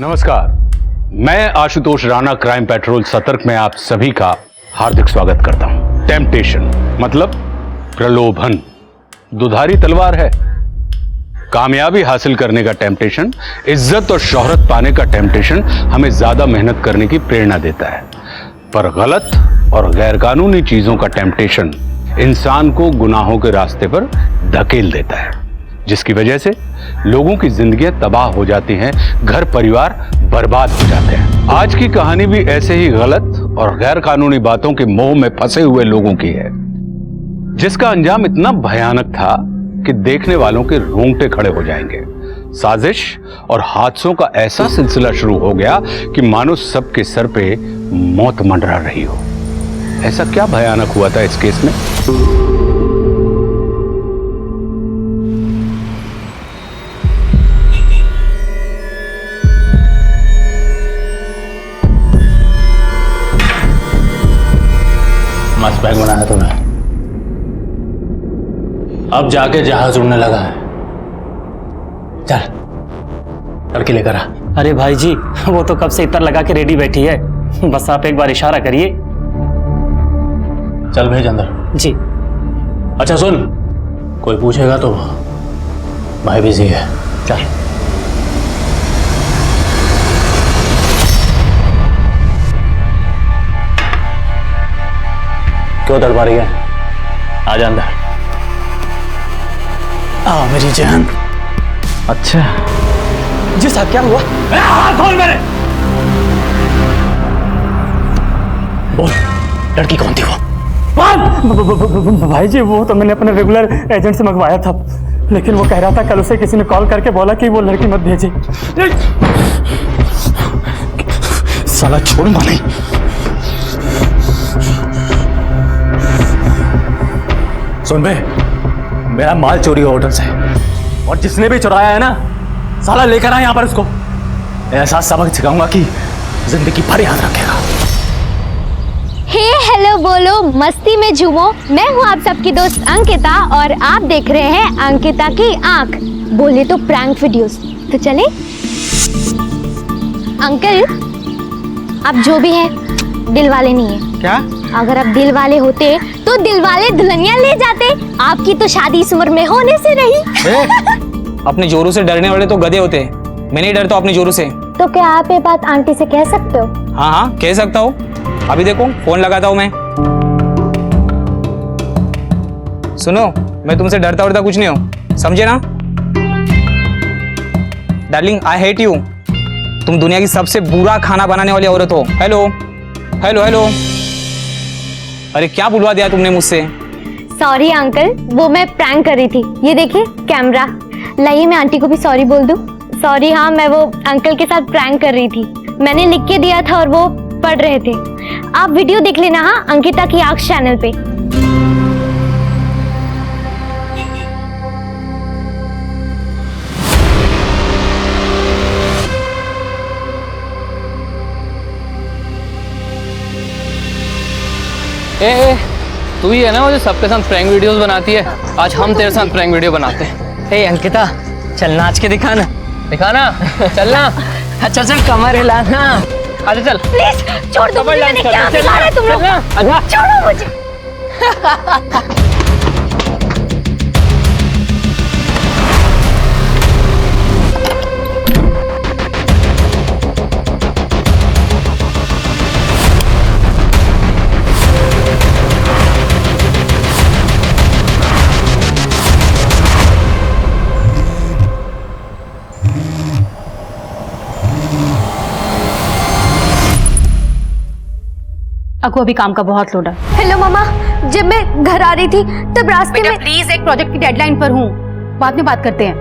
नमस्कार, मैं Ashutosh Rana crime petrol सतर्क में आप सभी का हार्दिक स्वागत करता हूं। टेम्पटेशन मतलब प्रलोभन दुधारी तलवार है। कामयाबी हासिल करने का टेम्पटेशन, इज्जत और शोहरत पाने का टेम्पटेशन हमें ज्यादा मेहनत करने की प्रेरणा देता है, पर गलत और गैरकानूनी चीजों का टेम्पटेशन इंसान को गुनाहों के रास्ते पर धकेल देता है, जिसकी वजह से लोगों की जिंदगियां तबाह हो जाती हैं, घर परिवार बर्बाद हो जाते हैं। आज की कहानी भी ऐसे ही गलत और गैर कानूनी बातों के मोह में फंसे हुए लोगों की है, जिसका अंजाम इतना भयानक था कि देखने वालों के रोंगटे खड़े हो जाएंगे। साजिश और हादसों का ऐसा सिलसिला शुरू हो गया कि मानो सबके सर पे मौत मंडरा रही हो। ऐसा क्या भयानक हुआ था इस केस में? मस्त बैग बनाया तुम्हें। अब जाके जहाज उड़ने लगा है। चल लड़की लेकर आ। अरे भाई जी, वो तो कब से इतर लगा के रेडी बैठी है, बस आप एक बार इशारा करिए। चल भेज अंदर। जी। अच्छा सुन, कोई पूछेगा तो भाई बिजी है। चल। क्यों तड़पा रही है? आजा अंदर। आ मेरी जान। अच्छा जी साहब, क्या हुआ? हाथ खोल मेरे। बोल, लड़की कौन थी वो? भाई जी, वो तो मैंने अपने रेगुलर एजेंट से मंगवाया था, लेकिन वो कह रहा था कल उसे किसी ने कॉल करके बोला कि वो लड़की मत भेजे। साला छोड़ूंगा नहीं। सुन बे, मेरा माल चोरी हुआ होटल से, और जिसने भी चुराया है ना, साला लेकर आया यहाँ पर उसको। ऐसा सबक सिखाऊंगा कि जिंदगी भर याद रखेगा। हे हेलो बोलो, मस्ती में झूमो। मैं हूँ आप सबकी दोस्त अंकिता और आप देख रहे हैं अंकिता की आंख। बोले तो प्रैंक वीडियोस, तो चले। अंकल, आप जो भी है दिल वाले नहीं है। क्या? अगर आप दिल वाले होते तो दिल वाले दुल्हनिया ले जाते। आपकी तो शादी इस उम्र में होने से रही। अपने जोरू से डरने वाले तो गधे होते हैं, मैं नहीं डरता अपने जोरू से। तो क्या आप ये बात आंटी से कह सकते हो? हाँ हाँ कह सकता हूँ। अभी देखो फोन लगाता हूँ मैं। सुनो, मैं तुमसे डरता वरता कुछ नहीं हूँ, समझे ना? Darling, I hate you. तुम दुनिया की सबसे बुरा खाना बनाने वाली औरत हो। Hello hello hello. अरे क्या बुलवा दिया तुमने मुझसे? सॉरी अंकल, वो मैं प्रैंक कर रही थी। ये देखिए कैमरा, लाइए मैं आंटी को भी सॉरी बोल दूं। सॉरी, हाँ मैं वो अंकल के साथ प्रैंक कर रही थी। मैंने लिख के दिया था और वो पढ़ रहे थे। आप वीडियो देख लेना हाँ, अंकिता की आंख चैनल पे। ए, तू ही है ना वो जो सबके साथ प्रैंक वीडियोस बनाती है? आज हम तेरे साथ प्रैंक वीडियो बनाते हैं। ए अंकिता, चल नाच के दिखाना। दिखाना? चलना। अच्छा चल, कमर हिलाना। आजा चल। प्लीज छोड़ दो मुझे, मैंने क्या बिगाड़ा है तुम लोग? आजा। छोड़ो मुझे। अको अभी काम का बहुत लोड है। हेलो मामा, जब मैं घर आ रही थी तब रास्ते में। प्लीज, एक प्रोजेक्ट की डेडलाइन पर हूँ, बाद में बात करते हैं।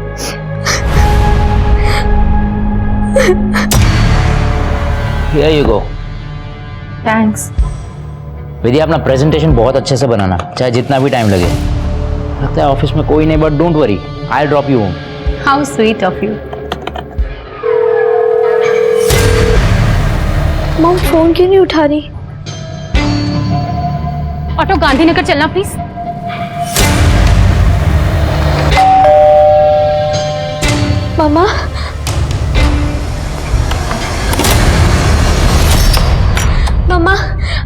Here you go. थैंक्स। विद्या, अपना प्रेजेंटेशन बहुत अच्छे से बनाना, चाहे जितना भी टाइम लगे। लगता है ऑफिस में कोई नहीं, but don't worry, I drop you home. How sweet of you. Mom phone क्यों नहीं उठा रही? ऑटो गांधीनगर चलना प्लीज। मामा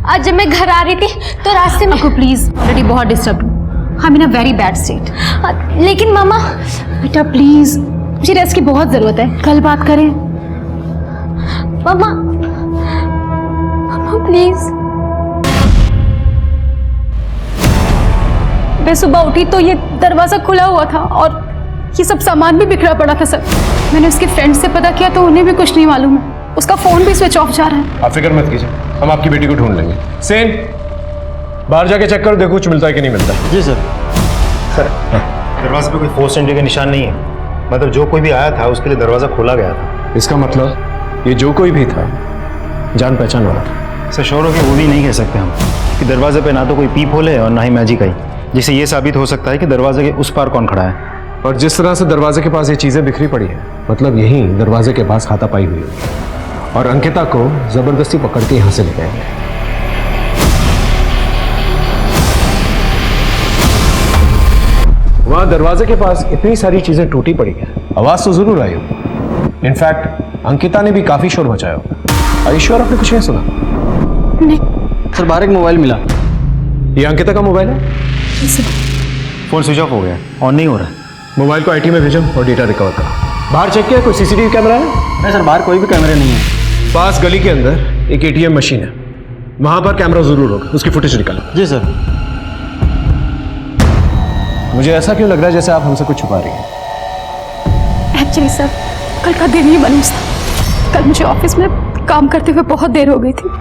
आज जब मैं घर आ रही थी तो रास्ते में आपको प्लीज ऑलरेडी बहुत डिस्टर्ब हूँ, आई इन अ वेरी बैड स्टेट। लेकिन मामा बेटा प्लीज, मुझे रेस्ट की बहुत जरूरत है, कल बात करें। मामा मामा प्लीज। मैं सुबह उठी तो ये दरवाजा खुला हुआ था और ये सब सामान भी बिखरा पड़ा था सर। मैंने उसके फ्रेंड से पता किया तो उन्हें भी कुछ नहीं मालूम है, उसका फोन भी स्विच ऑफ जा रहा है। आप फिक्र मत कीजिए, हम आपकी बेटी को ढूंढ लेंगे। सेन, बाहर जाके चेक करो, देखो कुछ मिलता है कि नहीं मिलता। जी सर। सर दरवाजे पे कोई फोर्स एंट्री का निशान नहीं है, मतलब जो कोई भी आया था उसके लिए दरवाजा खोला गया था। इसका मतलब ये जो कोई भी था जान पहचान वाला था। सर श्योर हो कि वो भी नहीं कह सकते हम कि दरवाजे पे ना तो कोई पीप होल है और ना ही मैजिक आई, जिससे ये साबित हो सकता है कि दरवाजे के उस पार कौन खड़ा है। और जिस तरह से दरवाजे के पास ये चीजें बिखरी पड़ी है, मतलब यही दरवाजे के पास हाथापाई हुई होगी और अंकिता को जबरदस्ती पकड़ के यहां से ले गए। वहां दरवाजे के पास इतनी सारी चीजें टूटी पड़ी है, आवाज तो जरूर आई होगी। इनफैक्ट अंकिता ने भी काफी शोर मचाया होगा। आई श्योर आपने कुछ नहीं सुना? सर बाहर एक मोबाइल मिला। ये अंकिता का मोबाइल है? फोन स्विच ऑफ हो गया, ऑन नहीं हो रहा है। मोबाइल को आईटी में भेजो और डेटा रिकवर करो। बाहर चेक किया कोई सीसीटीवी कैमरा है? नहीं सर, बाहर कोई भी कैमरे नहीं है। पास गली के अंदर एक एटीएम मशीन है, वहां पर कैमरा जरूर होगा, उसकी फुटेज निकालो। जी सर। मुझे ऐसा क्यों लग रहा है जैसे आप हमसे कुछ छुपा रही हैं? एक्चुअली सर कल का दिन ही मनूस था। कल मुझे ऑफिस में काम करते हुए बहुत देर हो गई थी।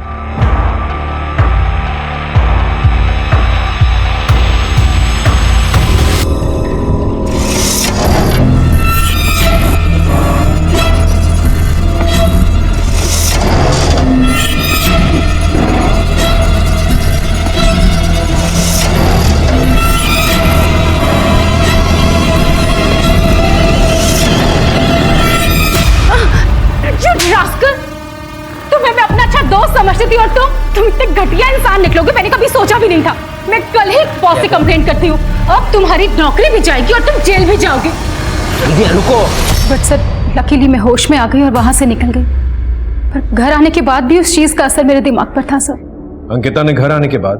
तुम्हें मैं अपना अच्छा दोस्त समझती थी और तुम इतने घटिया इंसान निकलोगे मैंने कभी सोचा भी नहीं था। मैं कल ही बॉस से कंप्लेंट करती हूँ, अब तुम्हारी नौकरी भी जाएगी और तुम जेल भी जाओगे। रुको। बट सर लकीली मैं होश में आ गई और वहां से निकल गई, पर घर आने के बाद भी उस चीज का असर मेरे दिमाग पर था सर। अंकिता ने घर आने के बाद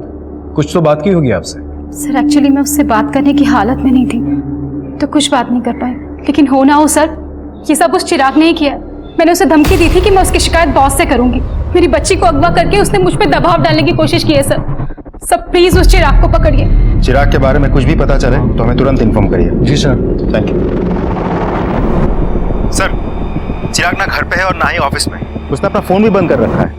कुछ तो बात की होगी आपसे? सर एक्चुअली मैं उससे बात करने की हालत में नहीं थी तो कुछ बात नहीं कर पाए, लेकिन हो ना हो सर ये सब उस चिराग ने ही किया। मैंने उसे धमकी दी थी कि मैं उसकी शिकायत बॉस से करूंगी। मेरी बच्ची को अगवा करके उसने मुझ पे दबाव डालने की कोशिश की है सर। सब प्लीज उस चिराग को पकड़िए। चिराग के बारे में कुछ भी पता चले तो हमें तुरंत इन्फॉर्म करिए। जी sir. Thank you sir. Chirag ना घर पे है और ना ही ऑफिस में, उसने अपना फोन भी बंद कर रखा है।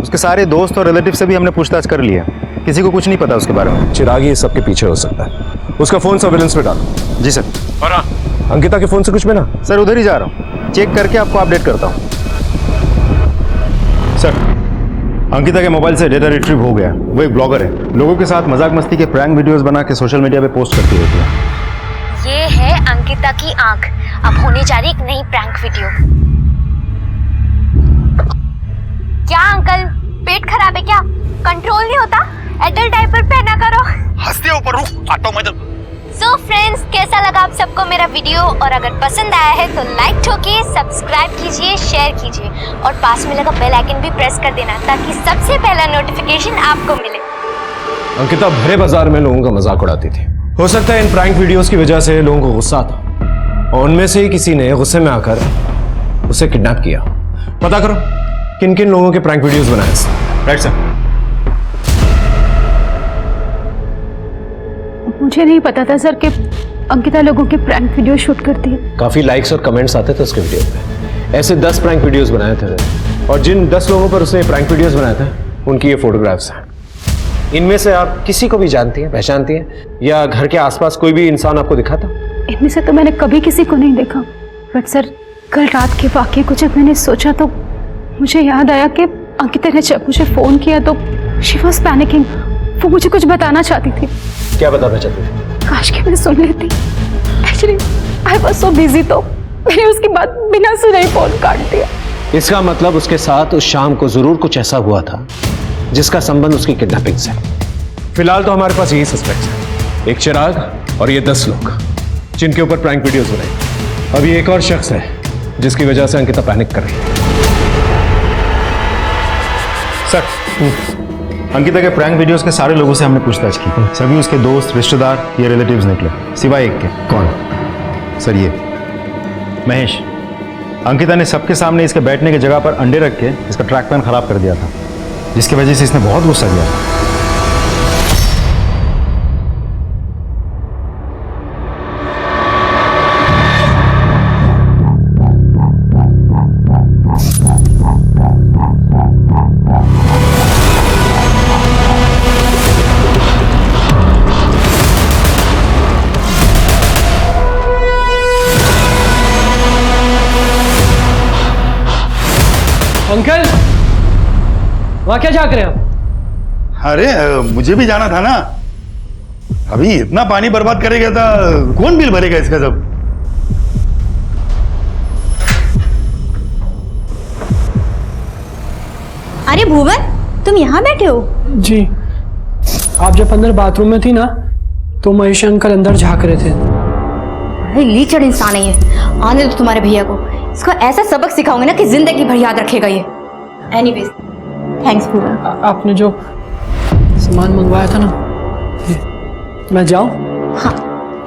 उसके सारे दोस्त और रिलेटिव से भी हमने पूछताछ कर लिया, किसी को कुछ नहीं पता उसके बारे में। चिराग ही सबके पीछे हो सकता है, उसका फोन सर्विलेंस पे डालो। जी सर। और हाँ, अंकिता के फोन से कुछ मिला? सर उधर ही जा रहा हूँ, चेक करके आपको अपडेट करता हूँ। सर अंकिता के मोबाइल से डेटा रिट्रीव हो गया। वो एक ब्लॉगर है, लोगों के साथ मजाक मस्ती के प्रैंक वीडियोस बना के सोशल मीडिया पे पोस्ट करती रहती है। ये है अंकिता की आंख। अब होने जा रही एक नई प्रैंक वीडियो। क्या अंकल पेट खराब है क्या? कंट्रोल नहीं होता? एडल्ट डायपर पहना करो। हंसते ऊपर रुक ऑटो में। सो फ्रेंड्स कैसा लगा आप सबको मेरा वीडियो, और अगर पसंद आया है तो लाइक ठोकिए, सब्सक्राइब कीजिए, शेयर कीजिए और पास में लगा बेल आइकन भी प्रेस कर देना ताकि सबसे पहला नोटिफिकेशन आपको मिले। अंकिता भरे बाजार में लोगों का मजाक उड़ाती थी। हो सकता है इन प्रैंक वीडियोस की वजह से लोगों को गुस्सा आता और उनमें से ही किसी ने गुस्से में आकर उसे किडनैप किया। पता करो किन किन लोगों के प्रैंक वीडियोस बनाए। Right sir. मुझे नहीं पता था सर कि अंकिता लोगों के प्रैंक वीडियो शूट करती है। काफी लाइक्स और कमेंट्स आते थे उसके वीडियो पे। ऐसे 10 प्रैंक वीडियोस बनाए थे और जिन 10 लोगों पर उसने प्रैंक वीडियोस बनाए थे उनकी ये फोटोग्राफ्स हैं। इनमें से आप किसी को भी जानती हैं, पहचानती हैं, या घर के आसपास कोई भी इंसान आपको दिखा था? इनमें से तो मैंने कभी किसी को नहीं देखा, बट सर कल रात के वाकये को जब मैंने सोचा तो मुझे याद आया कि अंकिता ने जब मुझे फोन किया तो शी वॉज पैनिकिंग। वो मुझे कुछ बताना चाहती थी। क्या बताना चाहती थी? काश कि मैं सुन लेती। Actually I was so busy तो मैंने उसकी बात बिना सुने ही फोन काट दिया। इसका मतलब उसके साथ उस शाम को जरूर कुछ ऐसा हुआ था जिसका संबंध उसकी किडनैपिंग से। फिलहाल तो हमारे पास यही सस्पेक्ट्स है, एक चिराग और ये 10 लोग जिनके ऊपर प्रैंक वीडियोस बनाए। अभी एक और शख्स है जिसकी वजह से अंकिता पैनिक कर रही है। सर अंकिता के प्रैंक वीडियोस के सारे लोगों से हमने पूछताछ की, सभी उसके दोस्त, रिश्तेदार या रिलेटिव्स निकले, सिवाय एक के। कौन? सर ये महेश। अंकिता ने सबके सामने इसके बैठने की जगह पर अंडे रख के इसका ट्रैक पैन खराब कर दिया था, जिसकी वजह से इसने बहुत गुस्सा किया था। अंकल वहां क्या झांक रहे हैं आप? अरे मुझे भी जाना था ना। अभी इतना पानी बर्बाद करेगा तो कौन बिल भरेगा इसका सब? अरे भुवन, तुम यहाँ बैठे हो? जी, आप जब अंदर बाथरूम में थी ना तो महेश अंकल अंदर झांक रहे थे। अरे लीचड़ इंसान है ये। आने दो तुम्हारे भैया को, इसको ऐसा सबक सिखाऊंगे ना कि जिंदगी भर याद रखेगा ये। एनीवेज, थैंक्स भुवन। आपने जो सामान मंगवाया था ना, ये, मैं जाऊं? हाँ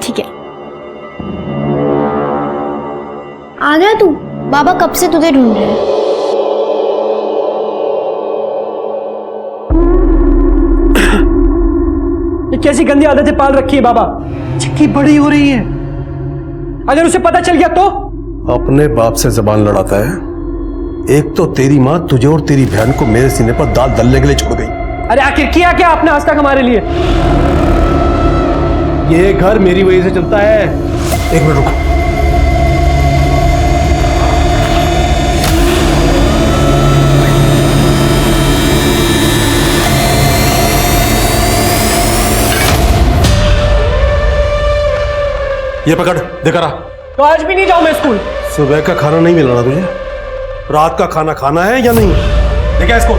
ठीक है। आ गया तू? बाबा कब से तुझे ढूंढ रहे हैं। ये कैसी गंदी आदतें पाल रखी है बाबा? चिक्की बड़ी हो रही है, अगर उसे पता चल गया तो? अपने बाप से जबान लड़ाता है। एक तो तेरी माँ तुझे और तेरी बहन को मेरे सीने पर दाल दलने के लिए छोड़ गई। अरे आखिर किया क्या आपने आज तक हमारे लिए? ये घर मेरी वजह से चलता है। एक मिनट रुको। ये पकड़, देखा रहा। तो आज भी नहीं जाऊं मैं स्कूल? सुबह का खाना नहीं मिलना तुझे, रात का खाना खाना है या नहीं? देखा इसको।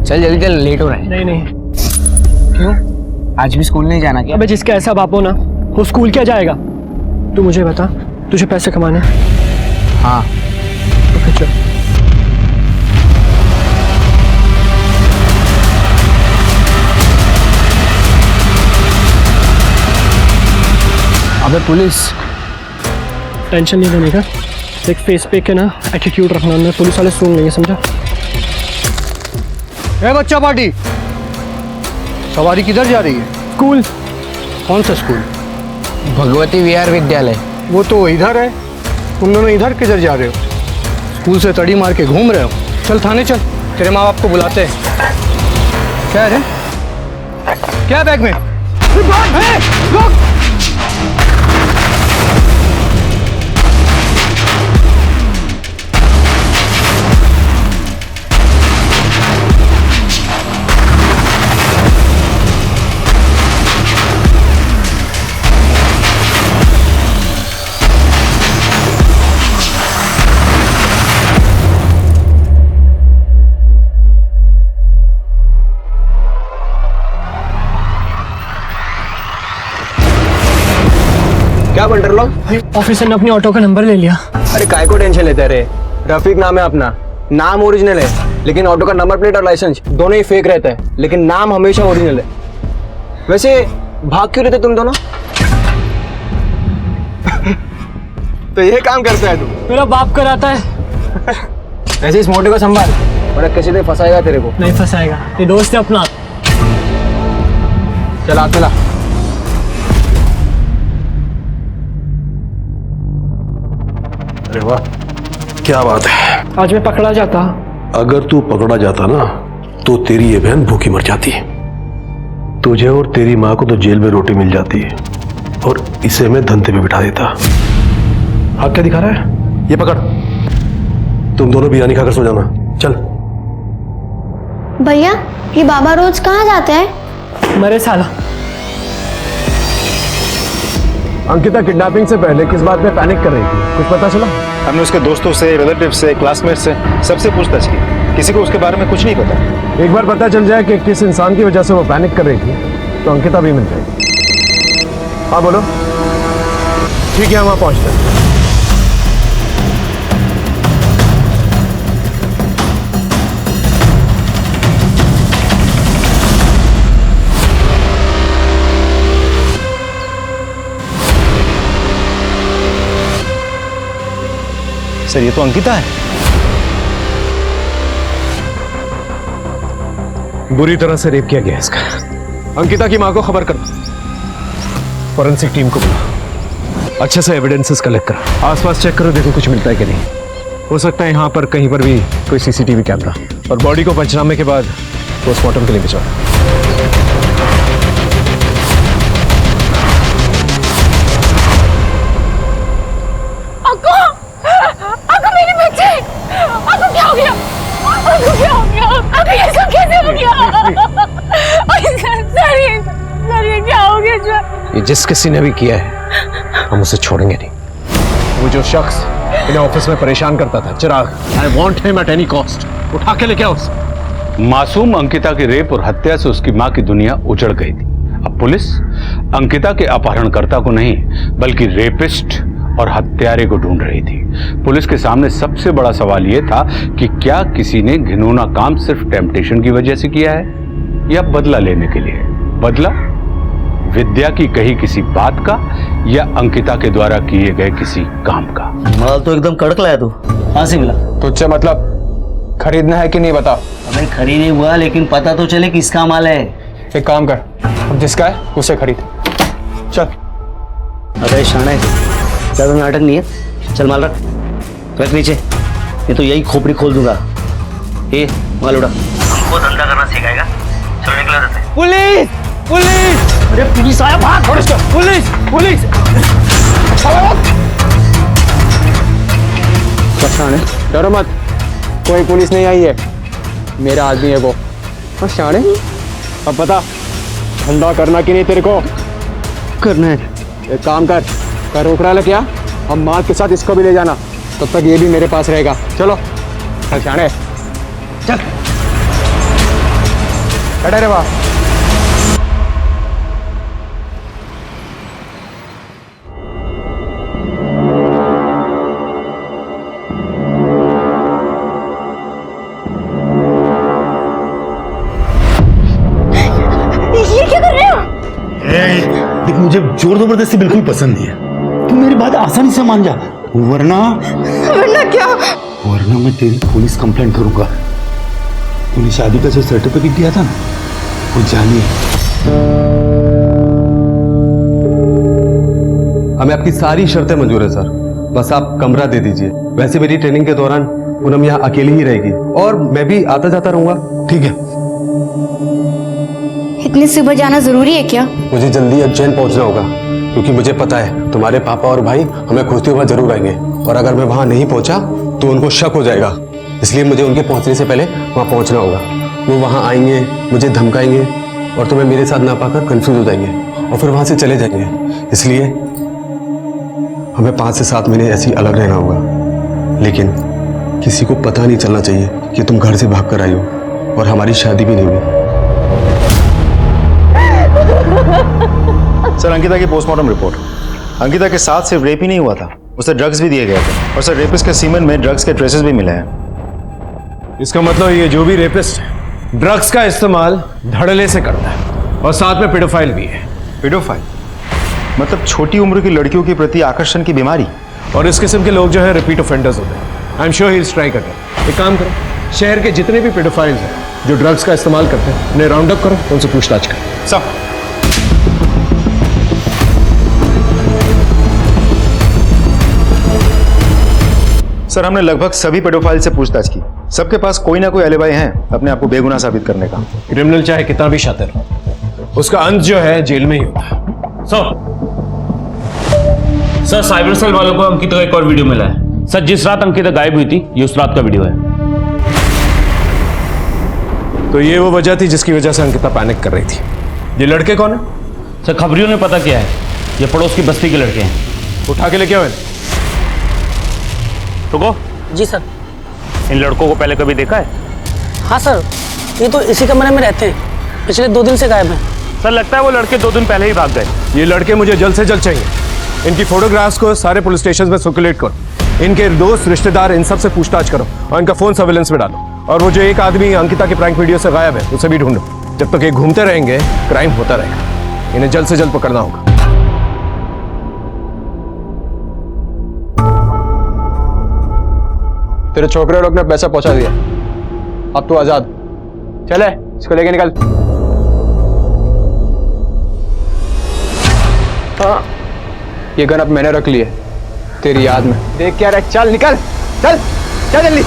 चल जल्दी चल, लेट हो रहा है। नहीं नहीं। क्यों? आज भी स्कूल नहीं जाना क्या? अबे जिसका ऐसा बाप हो ना, वो स्कूल क्या जाएगा? तू मुझे बता, तुझे पैसे कमाने हैं? हाँ। तो फिर चल। अबे पुलिस। टेंशन नहीं लेने का, एक फेस पे के ना एटीट्यूड रखना, अंदर पुलिस वाले सुन लेंगे, समझा? ए बच्चा पार्टी, सवारी किधर जा रही है? स्कूल। कौन सा स्कूल? भगवती विहार विद्यालय। वो तो इधर है, तुम दोनों इधर किधर जा रहे हो? स्कूल से तड़ी मार के घूम रहे हो? चल थाने चल, तेरे माँ बाप को बुलाते हैं। क्या है रे? क्या बैग में? रुक! क्या बंटर लोग? ऑफिसर ने अपनी ऑटो का नंबर ले लिया। अरे काय को टेंशन लेते रे? रफीक नाम है अपना, नाम ओरिजिनल है, लेकिन ऑटो का नंबर प्लेट और लाइसेंस दोनों ही फेक रहता है, लेकिन नाम हमेशा ओरिजिनल है। वैसे भाग क्यों रहे थे तुम दोनों? तो ये काम करता है तू? मेरा बाप कराता है। वैसे इस मोटे को संभाल, बड़ा किसी ने फंसाएगा तेरे को। नहीं फंसाएगा, ये दोस्त है अपना। चला चला। अरे वाह, क्या बात है। आज मैं पकड़ा जाता। अगर तू पकड़ा जाता ना तो तेरी ये बहन भूखी मर जाती। तुझे और तेरी माँ को तो जेल में रोटी मिल जाती और इसे मैं धंधे पे बिठा देता। हाँ क्या दिखा रहा है? ये पकड़, तुम दोनों बिरयानी खाकर सो जाना। चल। भैया, ये बाबा रोज कहाँ जाते हैं? मरे साला। अंकिता किडनैपिंग से पहले किस बात में पैनिक कर रही थी, कुछ पता चला? हमने उसके दोस्तों से, रिलेटिव से, क्लासमेट से सबसे पूछताछ की, किसी को उसके बारे में कुछ नहीं पता। एक बार पता चल जाए कि किस इंसान की वजह से वो पैनिक कर रही थी तो अंकिता भी मिल जाएगी। हाँ बोलो। ठीक है, हम वहाँ पहुँचते हैं। सर ये तो अंकिता है। बुरी तरह से रेप किया गया इसका। अंकिता की मां को खबर कर, फॉरेंसिक टीम को बुला, अच्छे से एविडेंसेस कलेक्ट करो, आसपास चेक करो, देखो कुछ मिलता है कि नहीं। हो सकता है यहाँ पर कहीं पर भी कोई सीसीटीवी कैमरा, और बॉडी को पंचनामे के बाद पोस्टमार्टम के लिए भिजवाओ। अक्का मेरे बच्चे, अक्का क्या हो गया? अक्का क्या हो गया? अक्का ये सब कैसे हो गया? सर ये क्या हो गया जो? ये जिस किसी ने भी किया है हम उसे छोड़ेंगे नहीं। वो जो शख्स इन्हें ऑफिस में परेशान करता था, Chirag, I want him at any cost. उठा के लेके आओ उसे। मासूम अंकिता की रेप और हत्या से उसकी मां की दुनिया उजड़ गई थी। अब पुलिस अंकिता के अपहरणकर्ता को नहीं बल्कि रेपिस्ट और हत्यारे को ढूंढ रही थी। पुलिस के सामने सबसे बड़ा सवाल यह था कि क्या किसी ने घिनौना काम सिर्फ टेम्पटेशन की वजह से किया है या बदला लेने के लिए। बदला विद्या की कही किसी बात का या अंकिता के द्वारा किए गए किसी काम का। माल तो एकदम कड़क लाया तू, कहाँ से मिला? तुझसे मतलब खरीदना है कि नहीं बता। अबे खरीद नहीं हुआ लेकिन पता तो चले किसका माल है। एक काम कर, अब जिसका है उसे खरीद। चल। अबे शाना है, ज्यादा नाटक नहीं है, चल माल रख नीचे, ये तो यही खोपड़ी खोल दूंगा। ए माल उड़ा, हमको धंधा करना सिखाएगा। चलो निकला देते। पुलिस पुलिस, अरे पुलिस आया, भाग। Police police. शाने डरो मत, कोई पुलिस नहीं आई है, मेरा आदमी है वो। और शाने अब बता धंधा करना कि नहीं तेरे को? करना है। एक काम कर, रोक रहा है क्या? हम माल के साथ इसको भी ले जाना, तब तक ये भी मेरे पास रहेगा। चलो शाने चल, खड़े रहे वहाँ। मुझे जोर जबरदस्ती बिल्कुल पसंद नहीं है। तू मेरी बात आसानी से मान जा, वरना क्या? वरना मैं तेरी पुलिस कंप्लेंट करूंगा। तूने शादी का जो सर्टिफिकेट दिया था ना, वो जानिए। हमें आपकी सारी शर्तें मंजूर है सर, बस आप कमरा दे दीजिए। वैसे मेरी ट्रेनिंग के दौरान पूनम यहाँ अकेली ही रहेगी और मैं भी आता जाता रहूंगा। ठीक है। इतनी सुबह जाना जरूरी है क्या? मुझे जल्दी उज्जैन पहुंचना होगा क्योंकि मुझे पता है तुम्हारे पापा और भाई हमें खोजते हुए जरूर आएंगे, और अगर मैं वहां नहीं पहुंचा तो उनको शक हो जाएगा। इसलिए मुझे उनके पहुंचने से पहले वहां पहुंचना होगा। वो वहां आएंगे, मुझे धमकाएंगे और तुम्हें मेरे साथ ना पाकर कंफ्यूज हो जाएंगे और फिर वहां से चले जाएंगे। इसलिए हमें 5 से 7 महीने ऐसे ही अलग रहना होगा, लेकिन किसी को पता नहीं चलना चाहिए कि तुम घर से भाग कर आई हो, और हमारी शादी भी नहीं हुई। सर अंकिता की पोस्टमार्टम रिपोर्ट। अंकिता के साथ सिर्फ रेप ही नहीं हुआ था, उसे ड्रग्स भी दिए गए थे, और सर रेपिस्ट के सीमेन में ड्रग्स के ट्रेसेस भी मिले हैं। इसका मतलब ये जो भी रेपिस्ट ड्रग्स का इस्तेमाल धड़ल्ले से करता है और साथ में पेडोफाइल भी है। पेडोफाइल मतलब छोटी उम्र की लड़कियों के प्रति आकर्षण की बीमारी। और इस किस्म के लोग जो है रिपीट ऑफेंडर्स होते हैं। I am sure he is try करते। एक काम करो, शहर के जितने भी पेडोफाइल्स हैं जो ड्रग्स का इस्तेमाल करते हैं उन्हें राउंड अप करो, उनसे पूछताछ करो। सब सर हमने लगभग सभी पेडोफाइल से पूछताछ की, सबके पास कोई ना कोई एलिबाई है अपने आप को बेगुनाह साबित करने का। क्रिमिनल चाहे कितना भी शातिर हो, उसका अंत जो है जेल में ही होता है। सर साइबर सेल वालों को अंकिता का एक और वीडियो मिला है। सर जिस रात अंकिता गायब हुई थी ये उस रात का वीडियो है। तो ये वो वजह थी जिसकी वजह से अंकिता पैनिक कर रही थी। ये लड़के कौन है? सर खबरियों ने पता किया है, ये पड़ोस की बस्ती के लड़के हैं। उठा के लेके आओ। रुको। जी सर। इन लड़कों को पहले कभी देखा है? हाँ सर, ये तो इसी कमरे में रहते हैं, पिछले 2 दिन से गायब हैं। सर लगता है वो लड़के 2 दिन पहले ही भाग गए। ये लड़के मुझे जल्द से जल्द चाहिए। इनकी फोटोग्राफ्स को सारे पुलिस स्टेशन में सर्कुलेट करो, इनके दोस्त रिश्तेदार इन सब से पूछताछ करो और इनका फोन सर्विलेंस में डालो। और वो जो एक आदमी अंकिता के प्रैंक वीडियो से गायब है उसे भी ढूंढो। जब तक ये घूमते रहेंगे क्राइम होता रहेगा। इन्हें जल्द से जल्द पकड़ना होगा। तेरे छोकरे लोग ने पैसा पहुंचा दिया, अब तू आजाद। चले, इसको लेके निकल। हाँ, ये गन अब मैंने रख ली है तेरी याद में। देख क्या रहा है, चल निकल, चल चल जल्दी।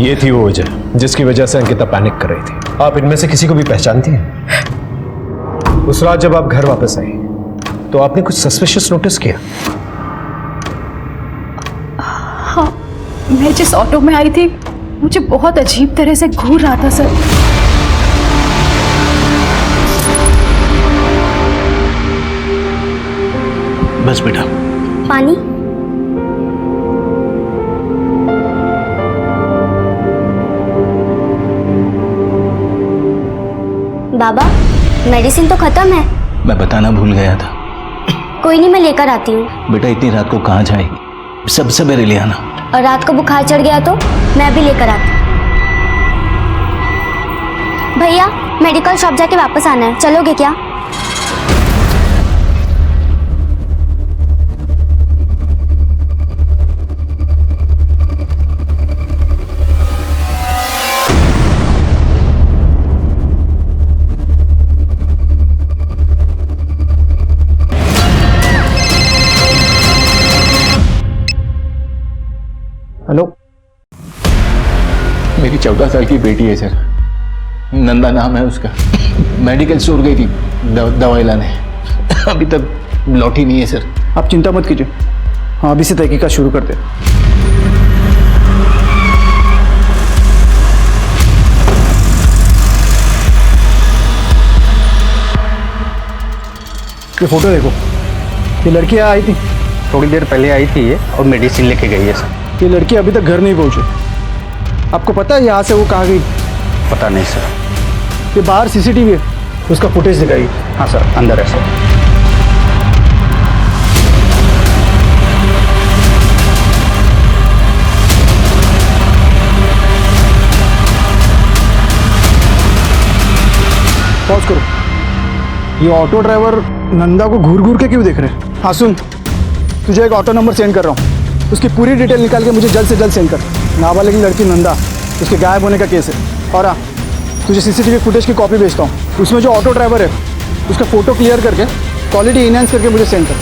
ये थी वो वजह जिसकी वजह से अंकिता पैनिक कर रही थी। आप इनमें से किसी को भी पहचानती हैं? उस रात जब आप घर वापस आई तो आपने कुछ सस्पिशियस नोटिस किया? हाँ, मैं जिस ऑटो में आई थी मुझे बहुत अजीब तरह से घूर रहा था सर। बस बेटा। पानी? बाबा, मेडिसिन तो खत्म है। मैं बताना भूल गया था। कोई नहीं, मैं लेकर आती हूँ। बेटा इतनी रात को कहाँ जाएगी? सब सवेरे ले आना। और रात को बुखार चढ़ गया तो मैं भी लेकर आती हूँ। भैया, मेडिकल शॉप जाके वापस आना है, चलोगे क्या? हेलो, मेरी 14 साल की बेटी है सर, नंदा नाम है उसका। मेडिकल स्टोर गई थी दवाई लाने, अभी तक लौटी नहीं है सर। आप चिंता मत कीजिए, हाँ अभी से तहकीकात शुरू करते हैं। ये फोटो देखो, ये लड़की आई थी थोड़ी देर पहले आई थी ये और मेडिसिन लेके गई है सर। ये लड़की अभी तक घर नहीं पहुंची। आपको पता है यहाँ से वो कहाँ गई? पता नहीं सर। ये बाहर सीसीटीवी है, उसका फुटेज दिखाइए। हाँ सर, अंदर है सर। पॉज करो। ये ऑटो ड्राइवर नंदा को घूर घूर के क्यों देख रहे हैं? हाँ सुन, तुझे एक ऑटो नंबर सेंड कर रहा हूँ, उसकी पूरी डिटेल निकाल के मुझे जल्द से जल्द सेंड कर। नाबालिग लड़की नंदा, उसके गायब होने का केस है। और हाँ, तुझे सीसीटीवी फुटेज की कॉपी भेजता हूँ, उसमें जो ऑटो ड्राइवर है उसका फोटो क्लियर करके क्वालिटी इनहेंस करके मुझे सेंड कर।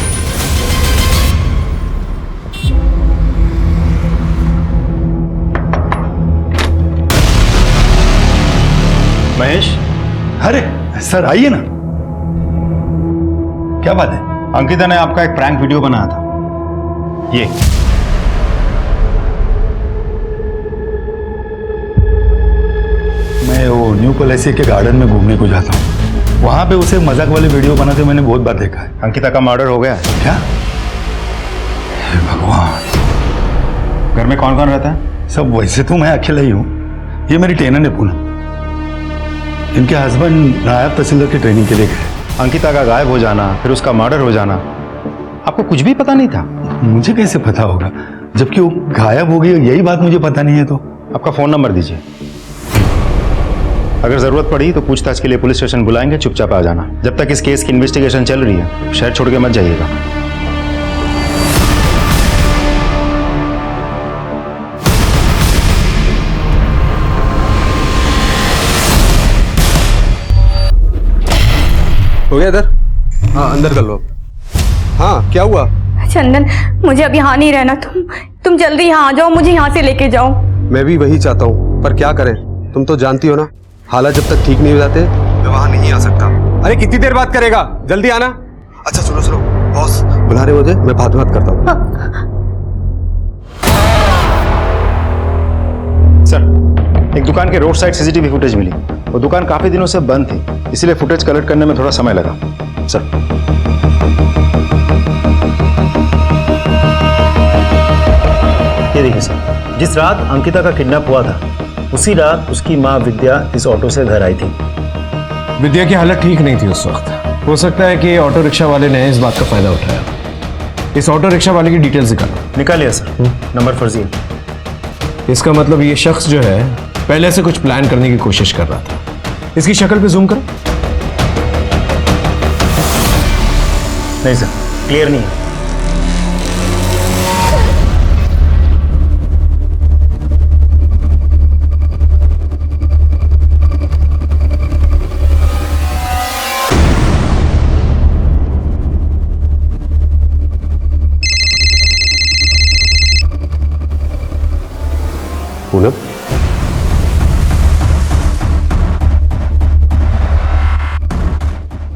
महेश, अरे सर आइए ना। क्या बात है? अंकिता ने आपका एक प्रैंक वीडियो बनाया था, ये मैं वो न्यू पॉलिसी के गार्डन में घूमने को जाता हूँ, वहां पे उसे मजाक वाले वीडियो बनाते मैंने बहुत बार देखा है। अंकिता का मर्डर हो गया है क्या? हे भगवान। घर में कौन कौन रहता है? सब वैसे तो मैं अकेला ही हूँ, ये मेरी टेनर है पूनम। इनके हस्बैंड नायब तहसीलदार की ट्रेनिंग के लिए गए। अंकिता का गायब हो जाना, फिर उसका मर्डर हो जाना, आपको कुछ भी पता नहीं था? मुझे कैसे पता होगा जबकि वो गायब हो गई, यही बात मुझे पता नहीं है। तो आपका फोन नंबर दीजिए, अगर जरूरत पड़ी तो पूछताछ के लिए पुलिस स्टेशन बुलाएंगे, चुपचाप आ जाना। जब तक इस केस की इन्वेस्टिगेशन चल रही है शहर छोड़ के मत जाइएगा। हो गया इधर? हाँ अंदर कर लो। हाँ क्या हुआ? चंदन, मुझे अब यहाँ नहीं रहना, तुम जल्दी यहाँ आ जाओ, मुझे यहाँ से लेके जाओ। मैं भी वही चाहता हूँ, पर क्या करें, तुम तो जानती हो ना, हालात जब तक ठीक नहीं हो जाते मैं वहां नहीं आ सकता। अरे कितनी देर बात करेगा, जल्दी आना। अच्छा सुनो सुनो, बॉस बुला रहे मुझे, मैं बात करता हूँ। सर, एक दुकान के रोड साइड सीसीटीवी फुटेज मिली। वो दुकान काफी दिनों से बंद थी, इसलिए फुटेज कलेक्ट करने में थोड़ा समय लगा। सर ये देखिए सर, जिस रात अंकिता का किडनैप हुआ था उसी रात उसकी माँ विद्या इस ऑटो से घर आई थी। विद्या की हालत ठीक नहीं थी उस वक्त। हो सकता है कि ऑटो रिक्शा वाले ने इस बात का फायदा उठाया। इस ऑटो रिक्शा वाले की डिटेल्स निकालिए सर, नंबर फर्जी है। इसका मतलब ये शख्स जो है पहले से कुछ प्लान करने की कोशिश कर रहा था। इसकी शक्ल पे जूम करो। नहीं सर, क्लियर नहीं है। पूनम,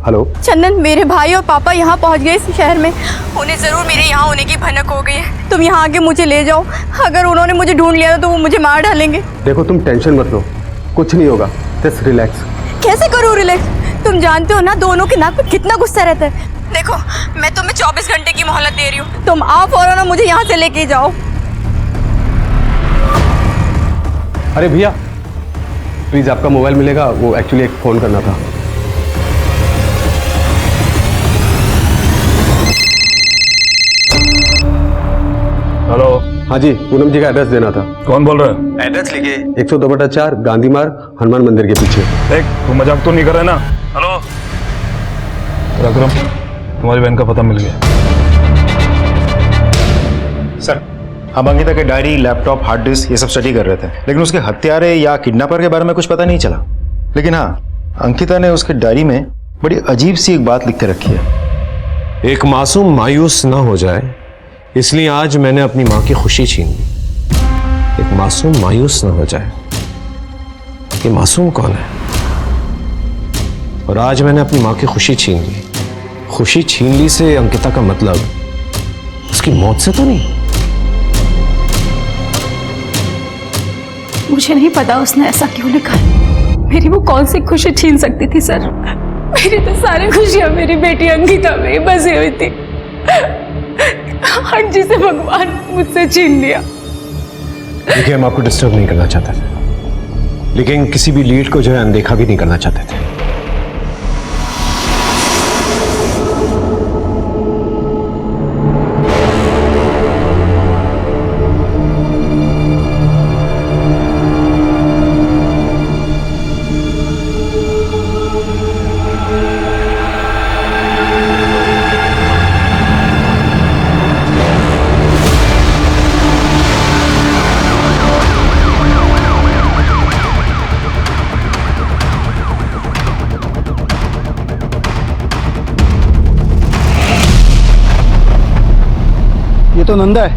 हेलो। चंदन, मेरे भाई और पापा यहाँ पहुँच गए इस शहर में। उन्हें ज़रूर मेरे यहाँ होने की भनक हो गई है। तुम यहाँ आके मुझे ले जाओ। अगर उन्होंने मुझे ढूंढ लिया तो वो मुझे मार डालेंगे। देखो तुम टेंशन मत लो, कुछ नहीं होगा, जस्ट रिलैक्स। कैसे करूँ रिलैक्स? तुम जानते हो ना दोनों के नाक पे कितना गुस्सा रहता है। देखो, मैं तुम्हें 24 घंटे की मोहलत दे रही हूँ। तुम आओ फौरन और मुझे यहाँ से लेके जाओ। अरे भैया प्लीज आपका मोबाइल मिलेगा, वो एक्चुअली एक फोन करना था। हेलो। हाँ जी, पूनम जी का एड्रेस देना था। कौन बोल रहे हैं? एड्रेस लिखिए, 102/4 गांधी मार्ग, हनुमान मंदिर के पीछे। देख, तुम मजाक तो नहीं कर रहे ना? हेलो रकरम, तुम्हारी बहन का पता मिल गया। सर, हम अंकिता के डायरी, लैपटॉप, हार्ड डिस्क ये सब स्टडी कर रहे थे, लेकिन उसके हत्यारे या किडनैपर के बारे में कुछ पता नहीं चला। लेकिन हाँ, अंकिता ने उसके डायरी में बड़ी अजीब सी एक बात लिख के रखी है। एक मासूम मायूस ना हो जाए इसलिए आज मैंने अपनी मां की खुशी छीन ली। एक मासूम मायूस ना हो जाए, ये मासूम कौन है? और आज मैंने अपनी मां की खुशी छीन ली। खुशी छीन ली से अंकिता का मतलब उसकी मौत से तो नहीं? मुझे नहीं पता उसने ऐसा क्यों लिखा है। मेरी वो कौन सी खुशी छीन सकती थी सर? मेरी तो सारी खुशियां मेरी बेटी अंकिता में ही बसी हुई थी। आज जिसे भगवान मुझसे छीन लिया। देखिए, हम आपको डिस्टर्ब नहीं करना चाहते थे, लेकिन किसी भी लीड को जो है अनदेखा भी नहीं करना चाहते थे। ये तो नंदा है।